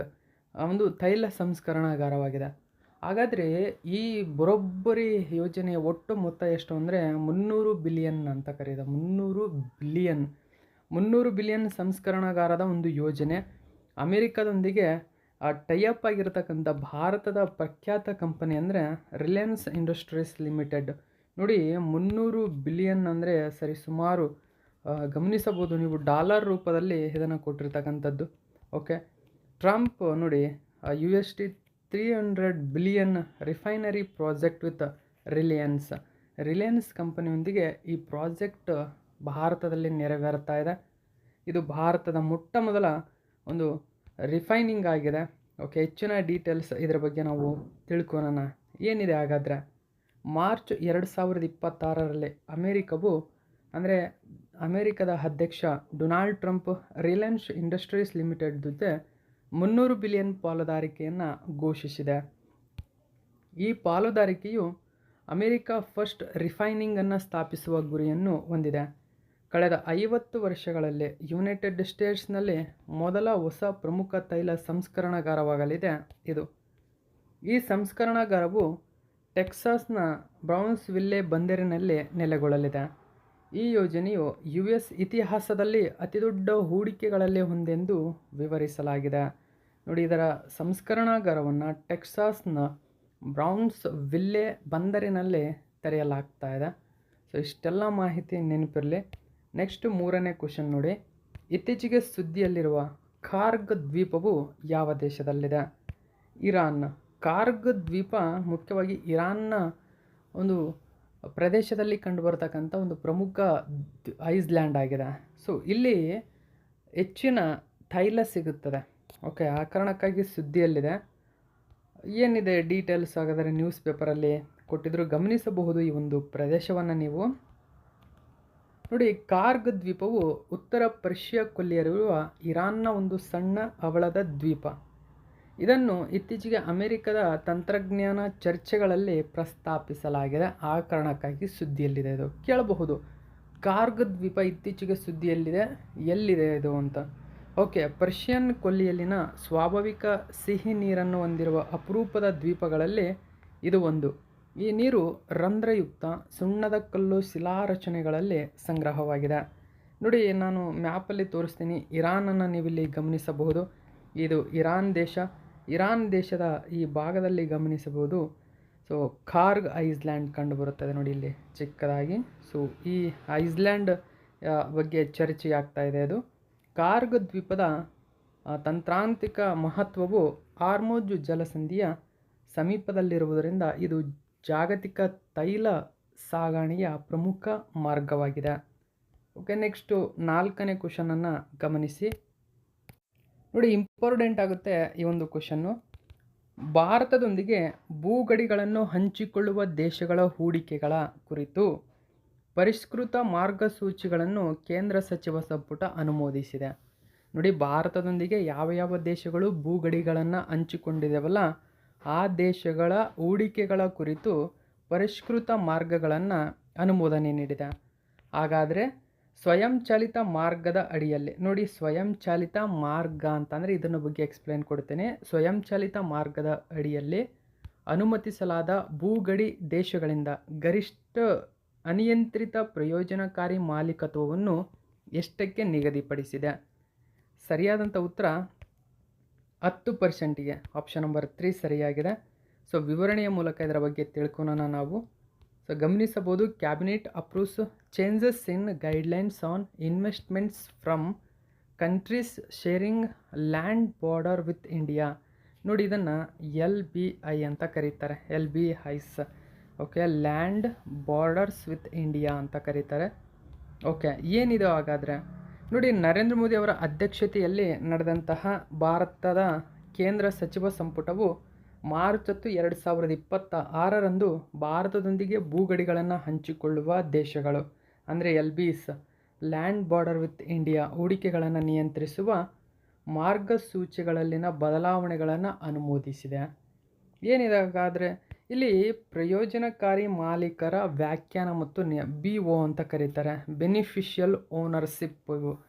ಒಂದು ತೈಲ ಸಂಸ್ಕರಣಾಗಾರವಾಗಿದೆ. ಹಾಗಾದರೆ ಈ ಬರೋಬ್ಬರಿ ಯೋಜನೆಯ ಒಟ್ಟು ಮೊತ್ತ ಎಷ್ಟು ಅಂದರೆ 300 ಬಿಲಿಯನ್ ಅಂತ ಕರೆಯಿದೆ. 300 ಬಿಲಿಯನ್ ಸಂಸ್ಕರಣಾಗಾರದ ಒಂದು ಯೋಜನೆ. ಅಮೇರಿಕಾದೊಂದಿಗೆ ಟೈಅಪ್ ಆಗಿರತಕ್ಕಂಥ ಭಾರತದ ಪ್ರಖ್ಯಾತ ಕಂಪನಿ ಅಂದರೆ ರಿಲಯನ್ಸ್ ಇಂಡಸ್ಟ್ರೀಸ್ ಲಿಮಿಟೆಡ್. ನೋಡಿ, 300 ಬಿಲಿಯನ್ ಅಂದರೆ ಸರಿ ಸುಮಾರು ಗಮನಿಸಬಹುದು ನೀವು, ಡಾಲರ್ ರೂಪದಲ್ಲಿ ಇದನ್ನು ಕೊಟ್ಟಿರ್ತಕ್ಕಂಥದ್ದು. ಓಕೆ, ಟ್ರಂಪ್ ನೋಡಿ USD 300 billion refinery project with Reliance ಕಂಪನಿಯೊಂದಿಗೆ ಈ ಪ್ರಾಜೆಕ್ಟ್ ಭಾರತದಲ್ಲಿ ನೆರವೇರ್ತಾ ಇದೆ. ಇದು ಭಾರತದ ಮೊಟ್ಟ ಮೊದಲ ಒಂದು ರಿಫೈನಿಂಗ್ ಆಗಿದೆ. ಓಕೆ, ಹೆಚ್ಚಿನ ಡೀಟೇಲ್ಸ್ ಇದರ ಬಗ್ಗೆ ನಾವು ತಿಳ್ಕೊಳ್ಳೋಣ. ಏನಿದೆ ಹಾಗಾದರೆ, ಮಾರ್ಚ್ 2026ರಲ್ಲಿ ಅಮೇರಿಕವು ಅಂದರೆ ಅಮೇರಿಕದ ಅಧ್ಯಕ್ಷ Donald Trump Reliance industries limited ಜೊತೆ 300 ಬಿಲಿಯನ್ ಪಾಲುದಾರಿಕೆಯನ್ನು ಘೋಷಿಸಿದೆ. ಈ ಪಾಲುದಾರಿಕೆಯು ಅಮೆರಿಕ ಫಸ್ಟ್ ರಿಫೈನಿಂಗನ್ನು ಸ್ಥಾಪಿಸುವ ಗುರಿಯನ್ನು ಹೊಂದಿದೆ. ಕಳೆದ 50 ವರ್ಷಗಳಲ್ಲಿ ಯುನೈಟೆಡ್ ಸ್ಟೇಟ್ಸ್ನಲ್ಲಿ ಮೊದಲ ಹೊಸ ಪ್ರಮುಖ ತೈಲ ಸಂಸ್ಕರಣಾಗಾರವಾಗಲಿದೆ ಇದು. ಈ ಸಂಸ್ಕರಣಾಗಾರವು ಟೆಕ್ಸಾಸ್ನ ಬ್ರೌನ್ಸ್ವಿಲ್ಲೆ ಬಂದರಿನಲ್ಲಿ ನೆಲೆಗೊಳ್ಳಲಿದೆ. ಈ ಯೋಜನೆಯು US ಇತಿಹಾಸದಲ್ಲಿ ಅತಿದೊಡ್ಡ ಹೂಡಿಕೆಗಳಲ್ಲಿ ಒಂದೆಂದು ವಿವರಿಸಲಾಗಿದೆ. ನೋಡಿ, ಇದರ ಸಂಸ್ಕರಣಾಗಾರವನ್ನು ಟೆಕ್ಸಾಸ್ನ ಬ್ರೌನ್ಸ್ವಿಲ್ಲೆ ಬಂದರಿನಲ್ಲಿ ತೆರೆಯಲಾಗ್ತಾ ಇದೆ. ಸೊ ಇಷ್ಟೆಲ್ಲ ಮಾಹಿತಿ ನೆನಪಿರಲಿ. ನೆಕ್ಸ್ಟ್ 3ನೇ ಕ್ವಶನ್ ನೋಡಿ. ಇತ್ತೀಚೆಗೆ ಸುದ್ದಿಯಲ್ಲಿರುವ ಕಾರ್ಗ್ ದ್ವೀಪವು ಯಾವ ದೇಶದಲ್ಲಿದೆ? ಇರಾನ್. ಕಾರ್ಗ್ ದ್ವೀಪ ಮುಖ್ಯವಾಗಿ ಇರಾನ್ನ ಒಂದು ಪ್ರದೇಶದಲ್ಲಿ ಕಂಡುಬರ್ತಕ್ಕಂಥ ಒಂದು ಪ್ರಮುಖ ಐಸ್ಲ್ಯಾಂಡ್ ಆಗಿದೆ. ಸೊ ಇಲ್ಲಿ ಹೆಚ್ಚಿನ ತೈಲ ಸಿಗುತ್ತದೆ. ಓಕೆ, ಆ ಕಾರಣಕ್ಕಾಗಿ ಸುದ್ದಿಯಲ್ಲಿದೆ. ಏನಿದೆ ಡೀಟೇಲ್ಸ್ ಹಾಗಾದರೆ ನ್ಯೂಸ್ ಪೇಪರಲ್ಲಿ ಕೊಟ್ಟಿದ್ರು, ಗಮನಿಸಬಹುದು ಈ ಒಂದು ಪ್ರದೇಶವನ್ನು ನೀವು ನೋಡಿ. ಕಾರ್ಗ್ ದ್ವೀಪವು ಉತ್ತರ ಪರ್ಷಿಯಾ ಕೊಲ್ಲಿಯಲ್ಲಿರುವ ಇರಾನ್ನ ಒಂದು ಸಣ್ಣ ಹವಳದ ದ್ವೀಪ. ಇದನ್ನು ಇತ್ತೀಚೆಗೆ ಅಮೆರಿಕದ ತಂತ್ರಜ್ಞಾನ ಚರ್ಚೆಗಳಲ್ಲಿ ಪ್ರಸ್ತಾಪಿಸಲಾಗಿದೆ. ಆ ಕಾರಣಕ್ಕಾಗಿ ಸುದ್ದಿಯಲ್ಲಿದೆ. ಇದು ಕೇಳಬಹುದು, ಕಾರ್ಗ್ ದ್ವೀಪ ಇತ್ತೀಚೆಗೆ ಸುದ್ದಿಯಲ್ಲಿದೆ, ಎಲ್ಲಿದೆ ಇದು ಅಂತ. ಓಕೆ, ಪರ್ಷಿಯನ್ ಕೊಲ್ಲಿಯಲ್ಲಿನ ಸ್ವಾಭಾವಿಕ ಸಿಹಿ ನೀರನ್ನು ಹೊಂದಿರುವ ಅಪರೂಪದ ದ್ವೀಪಗಳಲ್ಲಿ ಇದು ಒಂದು. ಈ ನೀರು ರಂಧ್ರಯುಕ್ತ ಸುಣ್ಣದ ಕಲ್ಲು ಶಿಲಾರಚನೆಗಳಲ್ಲಿ ಸಂಗ್ರಹವಾಗಿದೆ. ನೋಡಿ, ನಾನು ಮ್ಯಾಪಲ್ಲಿ ತೋರಿಸ್ತೀನಿ. ಇರಾನನ್ನು ನೀವಿಲ್ಲಿ ಗಮನಿಸಬಹುದು. ಇದು ಇರಾನ್ ದೇಶ. ಇರಾನ್ ದೇಶದ ಈ ಭಾಗದಲ್ಲಿ ಗಮನಿಸಬಹುದು. ಸೊ ಕಾರ್ಗ್ ಐಸ್ಲ್ಯಾಂಡ್ ಕಂಡುಬರುತ್ತದೆ ನೋಡಿ ಇಲ್ಲಿ ಚಿಕ್ಕದಾಗಿ. ಸೊ ಈ ಐಸ್ಲ್ಯಾಂಡ್ ಬಗ್ಗೆ ಚರ್ಚೆಯಾಗ್ತಾ ಇದೆ. ಅದು ಕಾರ್ಗ್ ದ್ವೀಪದ ತಂತ್ರಾಂತಿಕ ಮಹತ್ವವು ಹಾರ್ಮುಜ್ ಜಲಸಂಧಿಯ ಸಮೀಪದಲ್ಲಿರುವುದರಿಂದ ಇದು ಜಾಗತಿಕ ತೈಲ ಸಾಗಣೆಯ ಪ್ರಮುಖ ಮಾರ್ಗವಾಗಿದೆ. ಓಕೆ, ನೆಕ್ಸ್ಟು 4ನೇ ಕ್ವಶನನ್ನು ಗಮನಿಸಿ ನೋಡಿ. ಇಂಪಾರ್ಟೆಂಟ್ ಆಗುತ್ತೆ ಈ ಒಂದು ಕ್ವಶನ್ನು. ಭಾರತದೊಂದಿಗೆ ಭೂಗಡಿಗಳನ್ನು ಹಂಚಿಕೊಳ್ಳುವ ದೇಶಗಳ ಹೂಡಿಕೆಗಳ ಕುರಿತು ಪರಿಷ್ಕೃತ ಮಾರ್ಗಸೂಚಿಗಳನ್ನು ಕೇಂದ್ರ ಸಚಿವ ಸಂಪುಟ ಅನುಮೋದಿಸಿದೆ. ನೋಡಿ, ಭಾರತದೊಂದಿಗೆ ಯಾವ ದೇಶಗಳು ಭೂಗಡಿಗಳನ್ನು ಹಂಚಿಕೊಂಡಿದ್ದೇವಲ್ಲ ಆ ದೇಶಗಳ ಹೂಡಿಕೆಗಳ ಕುರಿತು ಪರಿಷ್ಕೃತ ಮಾರ್ಗಗಳನ್ನು ಅನುಮೋದನೆ ನೀಡಿದೆ. ಹಾಗಾದರೆ ಸ್ವಯಂಚಾಲಿತ ಮಾರ್ಗದ ಅಡಿಯಲ್ಲಿ ನೋಡಿ, ಸ್ವಯಂಚಾಲಿತ ಮಾರ್ಗ ಅಂತಂದರೆ ಇದನ್ನ ಬಗ್ಗೆ ಎಕ್ಸ್ಪ್ಲೇನ್ ಕೊಡ್ತೇನೆ. ಸ್ವಯಂಚಾಲಿತ ಮಾರ್ಗದ ಅಡಿಯಲ್ಲಿ ಅನುಮತಿಸಲಾದ ಭೂಗಡಿ ದೇಶಗಳಿಂದ ಗರಿಷ್ಠ ಅನಿಯಂತ್ರಿತ ಪ್ರಯೋಜನಕಾರಿ ಮಾಲೀಕತ್ವವನ್ನು ಎಷ್ಟಕ್ಕೆ ನಿಗದಿಪಡಿಸಿದೆ? ಸರಿಯಾದಂಥ ಉತ್ತರ 10%ಗೆ. ಆಪ್ಷನ್ ನಂಬರ್ 3 ಸರಿಯಾಗಿದೆ. ಸೊ ವಿವರಣೆಯ ಮೂಲಕ ಇದರ ಬಗ್ಗೆ ತಿಳ್ಕೊಳ್ಳೋಣ ನಾವು. ಸೊ ಗಮನಿಸಬಹುದು, cabinet approves changes in guidelines on investments from countries sharing land border with India. ನೋಡಿ, ಇದನ್ನು LBI ಅಂತ ಕರೀತಾರೆ. LBIs. Okay, land borders with India ಅಂತ ಕರೀತಾರೆ. ಓಕೆ, ಏನಿದೆ ಹಾಗಾದರೆ ನೋಡಿ, ನರೇಂದ್ರ ಮೋದಿ ಅವರ ಅಧ್ಯಕ್ಷತೆಯಲ್ಲಿ ನಡೆದಂತಹ ಭಾರತದ ಕೇಂದ್ರ ಸಚಿವ ಸಂಪುಟವು ಮಾರ್ಚ್ 10, 2026ರಂದು ಭಾರತದೊಂದಿಗೆ ಭೂಗಡಿಗಳನ್ನು ಹಂಚಿಕೊಳ್ಳುವ ದೇಶಗಳು ಅಂದರೆ LBIs, land border with India ಹೂಡಿಕೆಗಳನ್ನು ನಿಯಂತ್ರಿಸುವ ಮಾರ್ಗಸೂಚಿಗಳಲ್ಲಿನ ಬದಲಾವಣೆಗಳನ್ನು ಅನುಮೋದಿಸಿದೆ. ಏನಿದೆ ಹಾಗಾದರೆ ಇಲ್ಲಿ ಪ್ರಯೋಜನಕಾರಿ ಮಾಲೀಕರ ವ್ಯಾಖ್ಯಾನ ಮತ್ತು BO ಅಂತ ಕರೀತಾರೆ. ಬೆನಿಫಿಷಿಯಲ್ ಓನರ್ಶಿಪ್,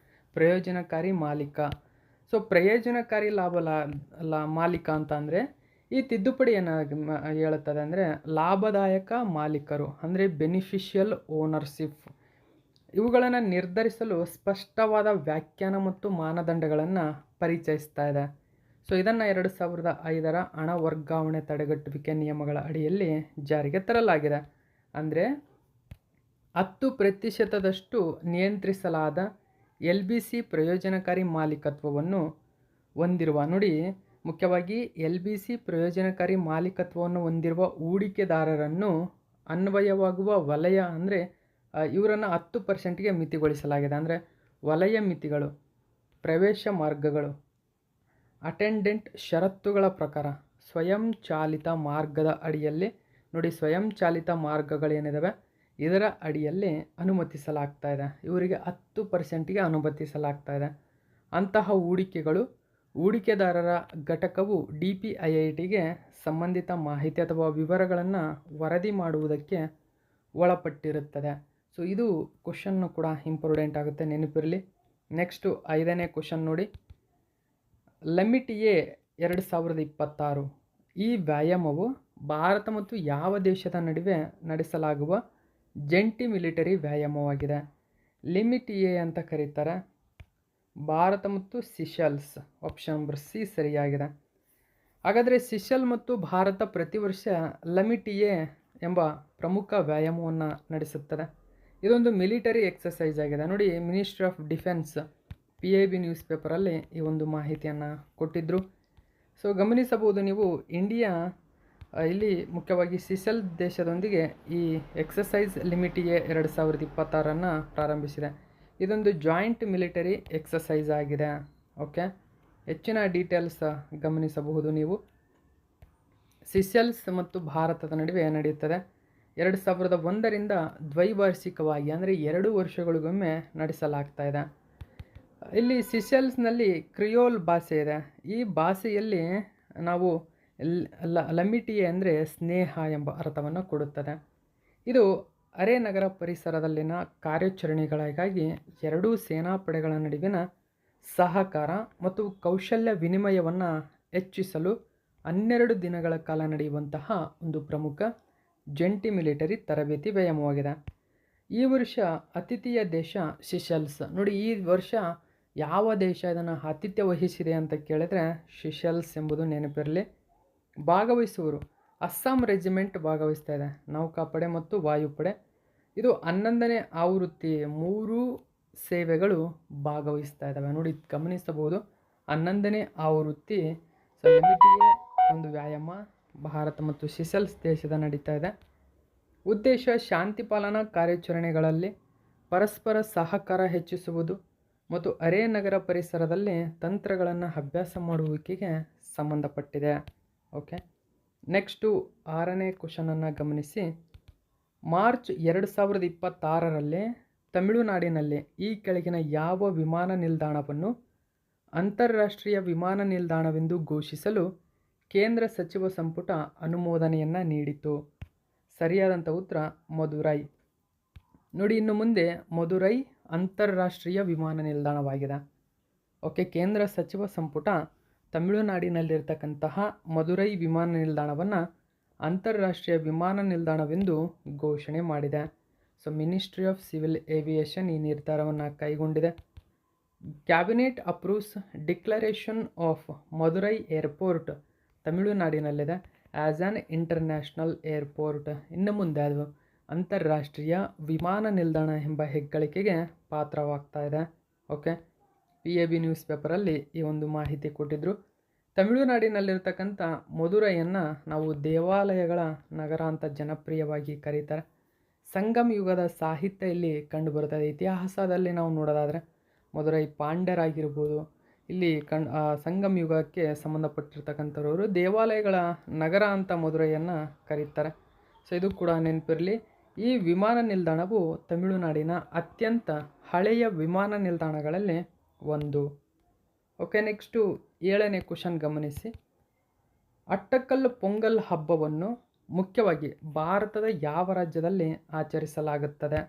ಪ್ರಯೋಜನಕಾರಿ ಮಾಲೀಕ. ಸೊ ಪ್ರಯೋಜನಕಾರಿ ಮಾಲೀಕ ಅಂತ ಅಂದರೆ ಈ ತಿದ್ದುಪಡಿ ಹೇಳುತ್ತದೆ ಅಂದರೆ ಲಾಭದಾಯಕ ಮಾಲೀಕರು ಅಂದರೆ ಬೆನಿಫಿಷಿಯಲ್ ಓನರ್ಶಿಪ್. ಇವುಗಳನ್ನು ನಿರ್ಧರಿಸಲು ಸ್ಪಷ್ಟವಾದ ವ್ಯಾಖ್ಯಾನ ಮತ್ತು ಮಾನದಂಡಗಳನ್ನು ಪರಿಚಯಿಸ್ತಾ ಇದೆ. ಸೊ ಇದನ್ನು 2005ರ ಹಣ ವರ್ಗಾವಣೆ ತಡೆಗಟ್ಟುವಿಕೆ ನಿಯಮಗಳ ಅಡಿಯಲ್ಲಿ ಜಾರಿಗೆ ತರಲಾಗಿದೆ. ಅಂದರೆ 10% ನಿಯಂತ್ರಿಸಲಾದ LBC ಪ್ರಯೋಜನಕಾರಿ ಮಾಲೀಕತ್ವವನ್ನು ಹೊಂದಿರುವ ನೋಡಿ, ಮುಖ್ಯವಾಗಿ LBC ಪ್ರಯೋಜನಕಾರಿ ಮಾಲೀಕತ್ವವನ್ನು ಹೊಂದಿರುವ ಹೂಡಿಕೆದಾರರನ್ನು ಅನ್ವಯವಾಗುವ ವಲಯ ಅಂದರೆ ಇವರನ್ನು 10%ಗೆ ಮಿತಿಗೊಳಿಸಲಾಗಿದೆ. ಅಂದರೆ ವಲಯ ಮಿತಿಗಳು, ಪ್ರವೇಶ ಮಾರ್ಗಗಳು, ಅಟೆಂಡೆಂಟ್ ಷರತ್ತುಗಳ ಪ್ರಕಾರ ಸ್ವಯಂಚಾಲಿತ ಮಾರ್ಗದ ಅಡಿಯಲ್ಲಿ ನೋಡಿ, ಸ್ವಯಂಚಾಲಿತ ಮಾರ್ಗಗಳೇನಿದ್ದಾವೆ ಇದರ ಅಡಿಯಲ್ಲಿ ಅನುಮತಿಸಲಾಗ್ತಾ ಇದೆ. ಇವರಿಗೆ 10%ಗೆ ಅನುಮತಿಸಲಾಗ್ತಾ ಇದೆ. ಅಂತಹ ಹೂಡಿಕೆಗಳು ಹೂಡಿಕೆದಾರರ ಘಟಕವು DPIITಗೆ ಸಂಬಂಧಿತ ಮಾಹಿತಿ ಅಥವಾ ವಿವರಗಳನ್ನು ವರದಿ ಮಾಡುವುದಕ್ಕೆ ಒಳಪಟ್ಟಿರುತ್ತದೆ. ಸೊ ಇದು ಕ್ವಶನ್ನು ಕೂಡ ಇಂಪಾರ್ಟೆಂಟ್ ಆಗುತ್ತೆ, ನೆನಪಿರಲಿ. ನೆಕ್ಸ್ಟು 5ನೇ ಕ್ವಶನ್ ನೋಡಿ. LMITA 2026 ಈ ವ್ಯಾಯಾಮವು ಭಾರತ ಮತ್ತು ಯಾವ ದೇಶದ ನಡುವೆ ನಡೆಸಲಾಗುವ ಜಂಟಿ ಮಿಲಿಟರಿ ವ್ಯಾಯಾಮವಾಗಿದೆ? LMITA ಅಂತ ಕರೀತಾರೆ. ಭಾರತ ಮತ್ತು ಸಿಷೆಲ್ಸ್, ಆಪ್ಷನ್ ನಂಬರ್ ಸಿ ಸರಿಯಾಗಿದೆ. ಹಾಗಾದರೆ ಸಿಷೆಲ್ ಮತ್ತು ಭಾರತ ಪ್ರತಿ ವರ್ಷ LMITA ಎಂಬ ಪ್ರಮುಖ ವ್ಯಾಯಾಮವನ್ನು ನಡೆಸುತ್ತದೆ. ಇದೊಂದು ಮಿಲಿಟರಿ ಎಕ್ಸಸೈಸ್ ಆಗಿದೆ. ನೋಡಿ, ministry of defence PIB news ಪೇಪರಲ್ಲಿ ಈ ಒಂದು ಮಾಹಿತಿಯನ್ನು ಕೊಟ್ಟಿದ್ದರು. ಸೊ ಗಮನಿಸಬಹುದು ನೀವು, ಇಂಡಿಯಾ ಇಲ್ಲಿ ಮುಖ್ಯವಾಗಿ ಸಿಷೆಲ್ ದೇಶದೊಂದಿಗೆ ಈ ಎಕ್ಸಸೈಸ್ LMITA 2026 ಪ್ರಾರಂಭಿಸಿದೆ. ಇದೊಂದು ಜಾಯಿಂಟ್ ಮಿಲಿಟರಿ ಎಕ್ಸಸೈಸ್ ಆಗಿದೆ. ಓಕೆ, ಹೆಚ್ಚಿನ ಡೀಟೇಲ್ಸ್ ಗಮನಿಸಬಹುದು ನೀವು. ಸಿಷೆಲ್ಸ್ ಮತ್ತು ಭಾರತದ ನಡುವೆ ನಡೆಯುತ್ತದೆ. 2001ರಿಂದ ದ್ವೈವಾರ್ಷಿಕವಾಗಿ, ಅಂದರೆ 2 ವರ್ಷಗಳಿಗೊಮ್ಮೆ ನಡೆಸಲಾಗ್ತಾ ಇದೆ. ಇಲ್ಲಿ ಸಿಷೆಲ್ಸ್ನಲ್ಲಿ ಕ್ರಿಯೋಲ್ ಭಾಷೆ ಇದೆ. ಈ ಭಾಷೆಯಲ್ಲಿ ನಾವು LMITA ಅಂದರೆ ಸ್ನೇಹ ಎಂಬ ಅರ್ಥವನ್ನು ಕೊಡುತ್ತದೆ. ಇದು ಅರೆ ನಗರ ಪರಿಸರದಲ್ಲಿನ ಕಾರ್ಯಾಚರಣೆಗಳಿಗಾಗಿ ಎರಡೂ ಸೇನಾಪಡೆಗಳ ನಡುವಿನ ಸಹಕಾರ ಮತ್ತು ಕೌಶಲ್ಯ ವಿನಿಮಯವನ್ನು ಹೆಚ್ಚಿಸಲು 12 ದಿನಗಳ ಕಾಲ ನಡೆಯುವಂತಹ ಒಂದು ಪ್ರಮುಖ ಜಂಟಿ ಮಿಲಿಟರಿ ತರಬೇತಿ ವ್ಯಾಯಾಮವಾಗಿದೆ. ಈ ವರ್ಷ ಆತಿಥೇಯ ದೇಶ ಸಿಷೆಲ್ಸ್. ನೋಡಿ, ಈ ವರ್ಷ ಯಾವ ದೇಶ ಇದನ್ನು ಆತಿಥ್ಯ ವಹಿಸಿದೆ ಅಂತ ಕೇಳಿದ್ರೆ ಸಿಷೆಲ್ಸ್ ಎಂಬುದು ನೆನಪಿರಲಿ. ಭಾಗವಹಿಸುವರು ಅಸ್ಸಾಂ ರೆಜಿಮೆಂಟ್ ಭಾಗವಹಿಸ್ತಾ ಇದೆ, ನೌಕಾಪಡೆ ಮತ್ತು ವಾಯುಪಡೆ. ಇದು 11ನೇ ಆವೃತ್ತಿ 3 ಸೇವೆಗಳು ಭಾಗವಹಿಸ್ತಾ ಇದ್ದಾವೆ. ನೋಡಿ, ಗಮನಿಸಬಹುದು, 11ನೇ ಆವೃತ್ತಿ LMITA ಒಂದು ವ್ಯಾಯಾಮ ಭಾರತ ಮತ್ತು ಸಿಷೆಲ್ಸ್ ದೇಶದ ನಡೀತಾ ಇದೆ. ಉದ್ದೇಶ ಶಾಂತಿ ಪಾಲನಾ ಕಾರ್ಯಾಚರಣೆಗಳಲ್ಲಿ ಪರಸ್ಪರ ಸಹಕಾರ ಹೆಚ್ಚಿಸುವುದು ಮತ್ತು ಅರೆ ನಗರ ಪರಿಸರದಲ್ಲಿ ತಂತ್ರಗಳನ್ನು ಅಭ್ಯಾಸ ಮಾಡುವಿಕೆಗೆ ಸಂಬಂಧಪಟ್ಟಿದೆ. ಓಕೆ, ನೆಕ್ಸ್ಟು 6ನೇ ಕ್ವಶನನ್ನು ಗಮನಿಸಿ. ಮಾರ್ಚ್ 2026ರಲ್ಲಿ ತಮಿಳುನಾಡಿನಲ್ಲಿ ಈ ಕೆಳಗಿನ ಯಾವ ವಿಮಾನ ನಿಲ್ದಾಣವನ್ನು ಅಂತಾರಾಷ್ಟ್ರೀಯ ವಿಮಾನ ನಿಲ್ದಾಣವೆಂದು ಘೋಷಿಸಲು ಕೇಂದ್ರ ಸಚಿವ ಸಂಪುಟ ಅನುಮೋದನೆಯನ್ನು ನೀಡಿತು? ಸರಿಯಾದಂಥ ಉತ್ತರ ಮದುರೈ. ನೋಡಿ, ಇನ್ನು ಮುಂದೆ ಮದುರೈ ಅಂತಾರಾಷ್ಟ್ರೀಯ ವಿಮಾನ ನಿಲ್ದಾಣವಾಗಿದೆ. ಓಕೆ, ಕೇಂದ್ರ ಸಚಿವ ಸಂಪುಟ ತಮಿಳುನಾಡಿನಲ್ಲಿರ್ತಕ್ಕಂತಹ ಮದುರೈ ವಿಮಾನ ನಿಲ್ದಾಣವನ್ನು ಅಂತಾರಾಷ್ಟ್ರೀಯ ವಿಮಾನ ನಿಲ್ದಾಣವೆಂದು ಘೋಷಣೆ ಮಾಡಿದೆ. So ministry of civil aviation ಈ ನಿರ್ಧಾರವನ್ನು ಕೈಗೊಂಡಿದೆ. Cabinet approves declaration of Madurai airport ತಮಿಳುನಾಡಿನಲ್ಲಿದೆ ಆ್ಯಸ್ ಆನ್ ಇಂಟರ್ನ್ಯಾಷನಲ್ ಏರ್ಪೋರ್ಟ್. ಇನ್ನು ಮುಂದೆ ಅದು ಅಂತಾರಾಷ್ಟ್ರೀಯ ವಿಮಾನ ನಿಲ್ದಾಣ ಎಂಬ ಹೆಗ್ಗಳಿಕೆಗೆ ಪಾತ್ರವಾಗ್ತಾ ಇದೆ. ಓಕೆ, PIB ನ್ಯೂಸ್ ಪೇಪರಲ್ಲಿ ಈ ಒಂದು ಮಾಹಿತಿ ಕೊಟ್ಟಿದ್ದರು. ತಮಿಳುನಾಡಿನಲ್ಲಿರ್ತಕ್ಕಂಥ ಮದುರೈಯನ್ನು ನಾವು ದೇವಾಲಯಗಳ ನಗರ ಅಂತ ಜನಪ್ರಿಯವಾಗಿ ಕರೀತಾರೆ. ಸಂಗಮ್ ಯುಗದ ಸಾಹಿತ್ಯ ಇಲ್ಲಿ ಕಂಡುಬರುತ್ತದೆ. ಇತಿಹಾಸದಲ್ಲಿ ನಾವು ನೋಡೋದಾದರೆ ಮದುರೈ ಪಾಂಡ್ಯರಾಗಿರ್ಬೋದು, ಇಲ್ಲಿ ಸಂಗಮ್ ಯುಗಕ್ಕೆ ಸಂಬಂಧಪಟ್ಟಿರ್ತಕ್ಕಂಥವ್ರು ದೇವಾಲಯಗಳ ನಗರ ಅಂತ ಮದುರೈಯನ್ನು ಕರೀತಾರೆ. ಸೊ ಇದು ಕೂಡ ನೆನಪಿರಲಿ. ಈ ವಿಮಾನ ನಿಲ್ದಾಣವು ತಮಿಳುನಾಡಿನ ಅತ್ಯಂತ ಹಳೆಯ ವಿಮಾನ ನಿಲ್ದಾಣಗಳಲ್ಲಿ ಒಂದು. ಓಕೆ, ನೆಕ್ಸ್ಟು 7ನೇ ಕ್ವಶನ್ ಗಮನಿಸಿ. ಅಟ್ಟಕ್ಕಲ್ ಪೊಂಗಲ್ ಹಬ್ಬವನ್ನು ಮುಖ್ಯವಾಗಿ ಭಾರತದ ಯಾವ ರಾಜ್ಯದಲ್ಲಿ ಆಚರಿಸಲಾಗುತ್ತದೆ?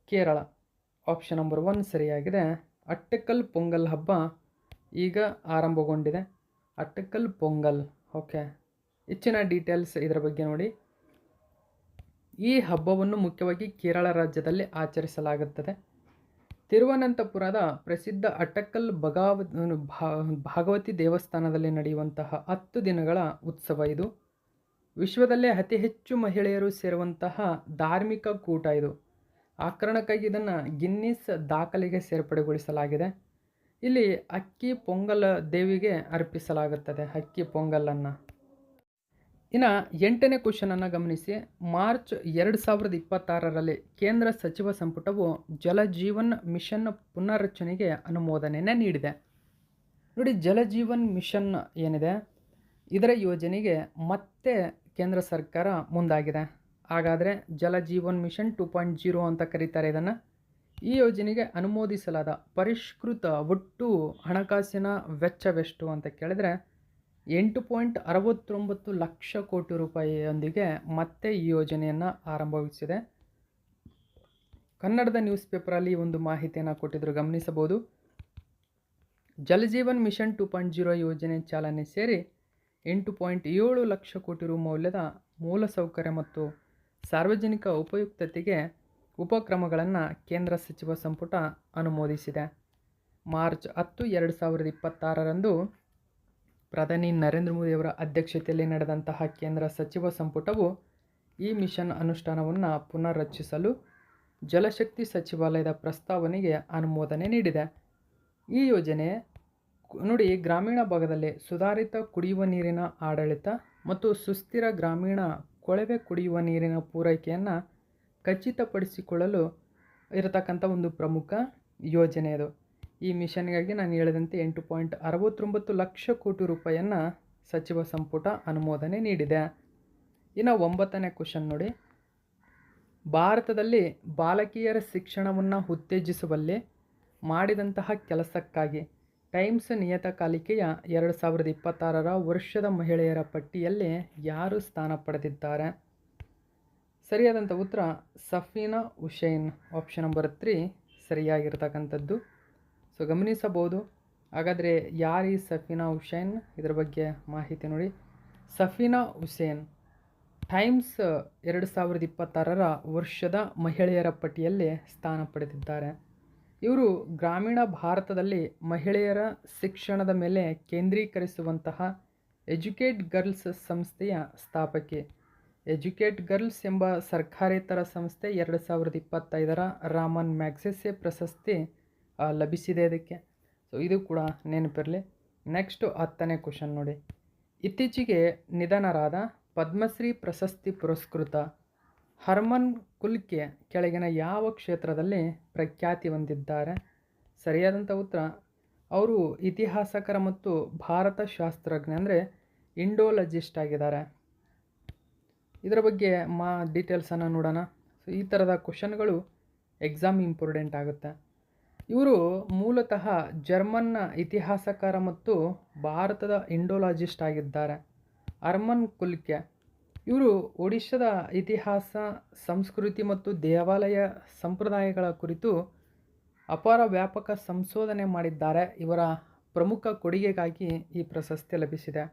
ಕೇರಳ. ಆಪ್ಷನ್ ನಂಬರ್ 1 ಸರಿಯಾಗಿದೆ. ಅಟ್ಟಕ್ಕಲ್ ಪೊಂಗಲ್ ಹಬ್ಬ ಈಗ ಆರಂಭಗೊಂಡಿದೆ. ಅಟ್ಟಕ್ಕಲ್ ಪೊಂಗಲ್. ಓಕೆ, ಹೆಚ್ಚಿನ ಡೀಟೇಲ್ಸ್ ಇದರ ಬಗ್ಗೆ ನೋಡಿ. ಈ ಹಬ್ಬವನ್ನು ಮುಖ್ಯವಾಗಿ ಕೇರಳ ರಾಜ್ಯದಲ್ಲಿ ಆಚರಿಸಲಾಗುತ್ತದೆ. ತಿರುವನಂತಪುರದ ಪ್ರಸಿದ್ಧ ಅಟ್ಟಕ್ಕಲ್ ಭಾಗವತಿ ದೇವಸ್ಥಾನದಲ್ಲಿ ನಡೆಯುವಂತಹ 10 ದಿನಗಳ ಉತ್ಸವ ಇದು. ವಿಶ್ವದಲ್ಲೇ ಅತಿ ಹೆಚ್ಚು ಮಹಿಳೆಯರು ಸೇರುವಂತಹ ಧಾರ್ಮಿಕ ಕೂಟ ಇದು. ಆ ಕಾರಣಕ್ಕಾಗಿ ಇದನ್ನು ಗಿನ್ನಿಸ್ ದಾಖಲೆಗೆ ಸೇರ್ಪಡೆಗೊಳಿಸಲಾಗಿದೆ. ಇಲ್ಲಿ ಅಕ್ಕಿ ಪೊಂಗಲ್ ದೇವಿಗೆ ಅರ್ಪಿಸಲಾಗುತ್ತದೆ, ಅಕ್ಕಿ ಪೊಂಗಲನ್ನು. ಇನ್ನು 8ನೇ ಕ್ವಶನನ್ನು ಗಮನಿಸಿ. ಮಾರ್ಚ್ 2026ರಲ್ಲಿ ಕೇಂದ್ರ ಸಚಿವ ಸಂಪುಟವು ಜಲಜೀವನ್ ಮಿಷನ್ ಪುನರ್ರಚನೆಗೆ ಅನುಮೋದನೆಯನ್ನು ನೀಡಿದೆ. ನೋಡಿ, ಜಲಜೀವನ್ ಮಿಷನ್ ಏನಿದೆ ಇದರ ಯೋಜನೆಗೆ ಮತ್ತೆ ಕೇಂದ್ರ ಸರ್ಕಾರ ಮುಂದಾಗಿದೆ. ಹಾಗಾದರೆ ಜಲಜೀವನ್ ಮಿಷನ್ 2.0 ಅಂತ ಕರೀತಾರೆ ಇದನ್ನು. ಈ ಯೋಜನೆಗೆ ಅನುಮೋದಿಸಲಾದ ಪರಿಷ್ಕೃತ ಒಟ್ಟು ಹಣಕಾಸಿನ ವೆಚ್ಚವೆಷ್ಟು ಅಂತ ಕೇಳಿದರೆ 8.69 ಲಕ್ಷ ಕೋಟಿ ರೂಪಾಯಿಯೊಂದಿಗೆ ಮತ್ತೆ ಈ ಯೋಜನೆಯನ್ನು ಆರಂಭಗೊಳಿಸಿದೆ. ಕನ್ನಡದ ನ್ಯೂಸ್ ಪೇಪರಲ್ಲಿ ಒಂದು ಮಾಹಿತಿಯನ್ನು ಕೊಟ್ಟಿದ್ದರು, ಗಮನಿಸಬಹುದು. ಜಲಜೀವನ್ ಮಿಷನ್ 2.0 ಯೋಜನೆ ಚಾಲನೆ ಸೇರಿ 8.7 ಲಕ್ಷ ಕೋಟಿ ರು ಮೌಲ್ಯದ ಮೂಲಸೌಕರ್ಯ ಮತ್ತು ಸಾರ್ವಜನಿಕ ಉಪಯುಕ್ತತೆಗೆ ಉಪಕ್ರಮಗಳನ್ನು ಕೇಂದ್ರ ಸಚಿವ ಸಂಪುಟ ಅನುಮೋದಿಸಿದೆ. ಮಾರ್ಚ್ 10, 2026ರಂದು ಪ್ರಧಾನಿ ನರೇಂದ್ರ ಮೋದಿಯವರ ಅಧ್ಯಕ್ಷತೆಯಲ್ಲಿ ನಡೆದಂತಹ ಕೇಂದ್ರ ಸಚಿವ ಸಂಪುಟವು ಈ ಮಿಷನ್ ಅನುಷ್ಠಾನವನ್ನು ಪುನರ್ರಚಿಸಲು ಜಲಶಕ್ತಿ ಸಚಿವಾಲಯದ ಪ್ರಸ್ತಾವನೆಗೆ ಅನುಮೋದನೆ ನೀಡಿದೆ. ಈ ಯೋಜನೆ ನೋಡಿ, ಗ್ರಾಮೀಣ ಭಾಗದಲ್ಲಿ ಸುಧಾರಿತ ಕುಡಿಯುವ ನೀರಿನ ಆಡಳಿತ ಮತ್ತು ಸುಸ್ಥಿರ ಗ್ರಾಮೀಣ ಕೊಳವೆ ಕುಡಿಯುವ ನೀರಿನ ಪೂರೈಕೆಯನ್ನು ಖಚಿತಪಡಿಸಿಕೊಳ್ಳಲು ಇರತಕ್ಕಂಥ ಒಂದು ಪ್ರಮುಖ ಯೋಜನೆ ಇದು. ಈ ಮಿಷನ್ಗಾಗಿ ನಾನು ಹೇಳಿದಂತೆ 8.69 ಲಕ್ಷ ಕೋಟಿ ರೂಪಾಯಿಯನ್ನು ಸಚಿವ ಸಂಪುಟ ಅನುಮೋದನೆ ನೀಡಿದೆ. ಇನ್ನು 9ನೇ ಕ್ವಶನ್ ನೋಡಿ, ಭಾರತದಲ್ಲಿ ಬಾಲಕಿಯರ ಶಿಕ್ಷಣವನ್ನು ಉತ್ತೇಜಿಸುವಲ್ಲಿ ಮಾಡಿದಂತಹ ಕೆಲಸಕ್ಕಾಗಿ ಟೈಮ್ಸ್ ನಿಯತಕಾಲಿಕೆಯ 2026ರ ವರ್ಷದ ಮಹಿಳೆಯರ ಪಟ್ಟಿಯಲ್ಲಿ ಯಾರು ಸ್ಥಾನ ಪಡೆದಿದ್ದಾರೆ? ಸರಿಯಾದಂಥ ಉತ್ತರ ಸಫೀನಾ ಹುಸೇನ್, ಆಪ್ಷನ್ ನಂಬರ್ 3 ಸರಿಯಾಗಿರ್ತಕ್ಕಂಥದ್ದು. ಸೊ ಗಮನಿಸಬಹುದು. ಹಾಗಾದರೆ ಯಾರು ಈ ಸಫೀನಾ ಹುಸೇನ್, ಇದರ ಬಗ್ಗೆ ಮಾಹಿತಿ ನೋಡಿ. ಸಫೀನಾ ಹುಸೇನ್ ಟೈಮ್ಸ್ 2026ರ ವರ್ಷದ ಮಹಿಳೆಯರ ಪಟ್ಟಿಯಲ್ಲಿ ಸ್ಥಾನ ಪಡೆದಿದ್ದಾರೆ. ಇವರು ಗ್ರಾಮೀಣ ಭಾರತದಲ್ಲಿ ಮಹಿಳೆಯರ ಶಿಕ್ಷಣದ ಮೇಲೆ ಕೇಂದ್ರೀಕರಿಸುವಂತಹ ಎಜುಕೇಟ್ ಗರ್ಲ್ಸ್ ಸಂಸ್ಥೆಯ ಸ್ಥಾಪಕಿ. ಎಜುಕೇಟ್ ಗರ್ಲ್ಸ್ ಎಂಬ ಸರ್ಕಾರೇತರ ಸಂಸ್ಥೆ 2025ರ ರಾಮನ್ ಮ್ಯಾಗ್ಸೆಸೆ ಪ್ರಶಸ್ತಿ ಲಭಿಸಿದೆ ಇದಕ್ಕೆ. ಸೊ ಇದು ಕೂಡ ನೆನಪಿರಲಿ. ನೆಕ್ಸ್ಟು 10ನೇ ಕ್ವಶನ್ ನೋಡಿ, ಇತ್ತೀಚೆಗೆ ನಿಧನರಾದ ಪದ್ಮಶ್ರೀ ಪ್ರಶಸ್ತಿ ಪುರಸ್ಕೃತ ಹರ್ಮನ್ ಕುಲ್ಕೆ ಕೆಳಗಿನ ಯಾವ ಕ್ಷೇತ್ರದಲ್ಲಿ ಪ್ರಖ್ಯಾತಿ ಹೊಂದಿದ್ದಾರೆ? ಸರಿಯಾದಂಥ ಉತ್ತರ ಅವರು ಇತಿಹಾಸಕಾರ ಮತ್ತು ಭಾರತ ಶಾಸ್ತ್ರಜ್ಞ, ಅಂದರೆ ಇಂಡೋಲಜಿಸ್ಟ್ ಆಗಿದ್ದಾರೆ. ಇದರ ಬಗ್ಗೆ ಡೀಟೇಲ್ಸನ್ನು ನೋಡೋಣ. ಸೊ ಈ ಥರದ ಕ್ವಶನ್ಗಳು ಎಕ್ಸಾಮ್ ಇಂಪಾರ್ಟೆಂಟ್ ಆಗುತ್ತೆ. ಇವರು ಮೂಲತಃ ಜರ್ಮನ್ನ ಇತಿಹಾಸಕಾರ ಮತ್ತು ಭಾರತದ ಇಂಡೋಲಾಜಿಸ್ಟ್ ಆಗಿದ್ದಾರೆ. ಹರ್ಮನ್ ಕುಲ್ಕೆ ಇವರು ಒಡಿಶಾದ ಇತಿಹಾಸ, ಸಂಸ್ಕೃತಿ ಮತ್ತು ದೇವಾಲಯ ಸಂಪ್ರದಾಯಗಳ ಕುರಿತು ಅಪಾರ ವ್ಯಾಪಕ ಸಂಶೋಧನೆ ಮಾಡಿದ್ದಾರೆ. ಇವರ ಪ್ರಮುಖ ಕೊಡುಗೆಗಾಗಿ ಈ ಪ್ರಶಸ್ತಿ ಲಭಿಸಿದೆ.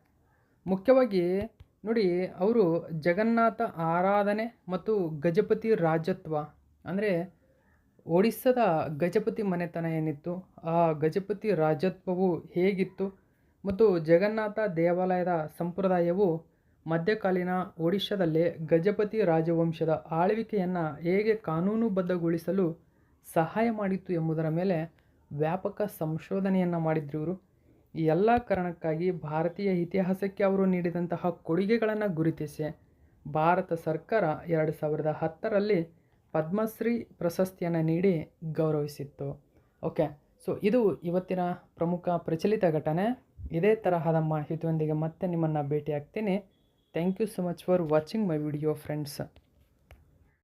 ಮುಖ್ಯವಾಗಿ ನೋಡಿ, ಅವರು ಜಗನ್ನಾಥ ಆರಾಧನೆ ಮತ್ತು ಗಜಪತಿ ರಾಜತ್ವ, ಅಂದರೆ ಒಡಿಸ್ಸಾದ ಗಜಪತಿ ಮನೆತನ ಏನಿತ್ತು, ಆ ಗಜಪತಿ ರಾಜತ್ವವು ಹೇಗಿತ್ತು ಮತ್ತು ಜಗನ್ನಾಥ ದೇವಾಲಯದ ಸಂಪ್ರದಾಯವು ಮಧ್ಯಕಾಲೀನ ಒಡಿಶಾದಲ್ಲಿ ಗಜಪತಿ ರಾಜವಂಶದ ಆಳ್ವಿಕೆಯನ್ನು ಹೇಗೆ ಕಾನೂನುಬದ್ಧಗೊಳಿಸಲು ಸಹಾಯ ಮಾಡಿತ್ತು ಎಂಬುದರ ಮೇಲೆ ವ್ಯಾಪಕ ಸಂಶೋಧನೆಯನ್ನು ಮಾಡಿದ್ರು ಇವರು. ಈ ಎಲ್ಲ ಕಾರಣಕ್ಕಾಗಿ ಭಾರತೀಯ ಇತಿಹಾಸಕ್ಕೆ ಅವರು ನೀಡಿದಂತಹ ಕೊಡುಗೆಗಳನ್ನು ಗುರುತಿಸಿ ಭಾರತ ಸರ್ಕಾರ 2010ರಲ್ಲಿ ಪದ್ಮಶ್ರೀ ಪ್ರಶಸ್ತಿಯನ್ನು ನೀಡಿ ಗೌರವಿಸಿತ್ತು. ಓಕೆ, ಸೊ ಇದು ಇವತ್ತಿನ ಪ್ರಮುಖ ಪ್ರಚಲಿತ ಘಟನೆ. ಇದೇ ತರಹದ ಮಾಹಿತಿಯೊಂದಿಗೆ ಮತ್ತೆ ನಿಮ್ಮನ್ನು ಭೇಟಿ ಆಗ್ತೀನಿ. Thank you so much for watching my video friends.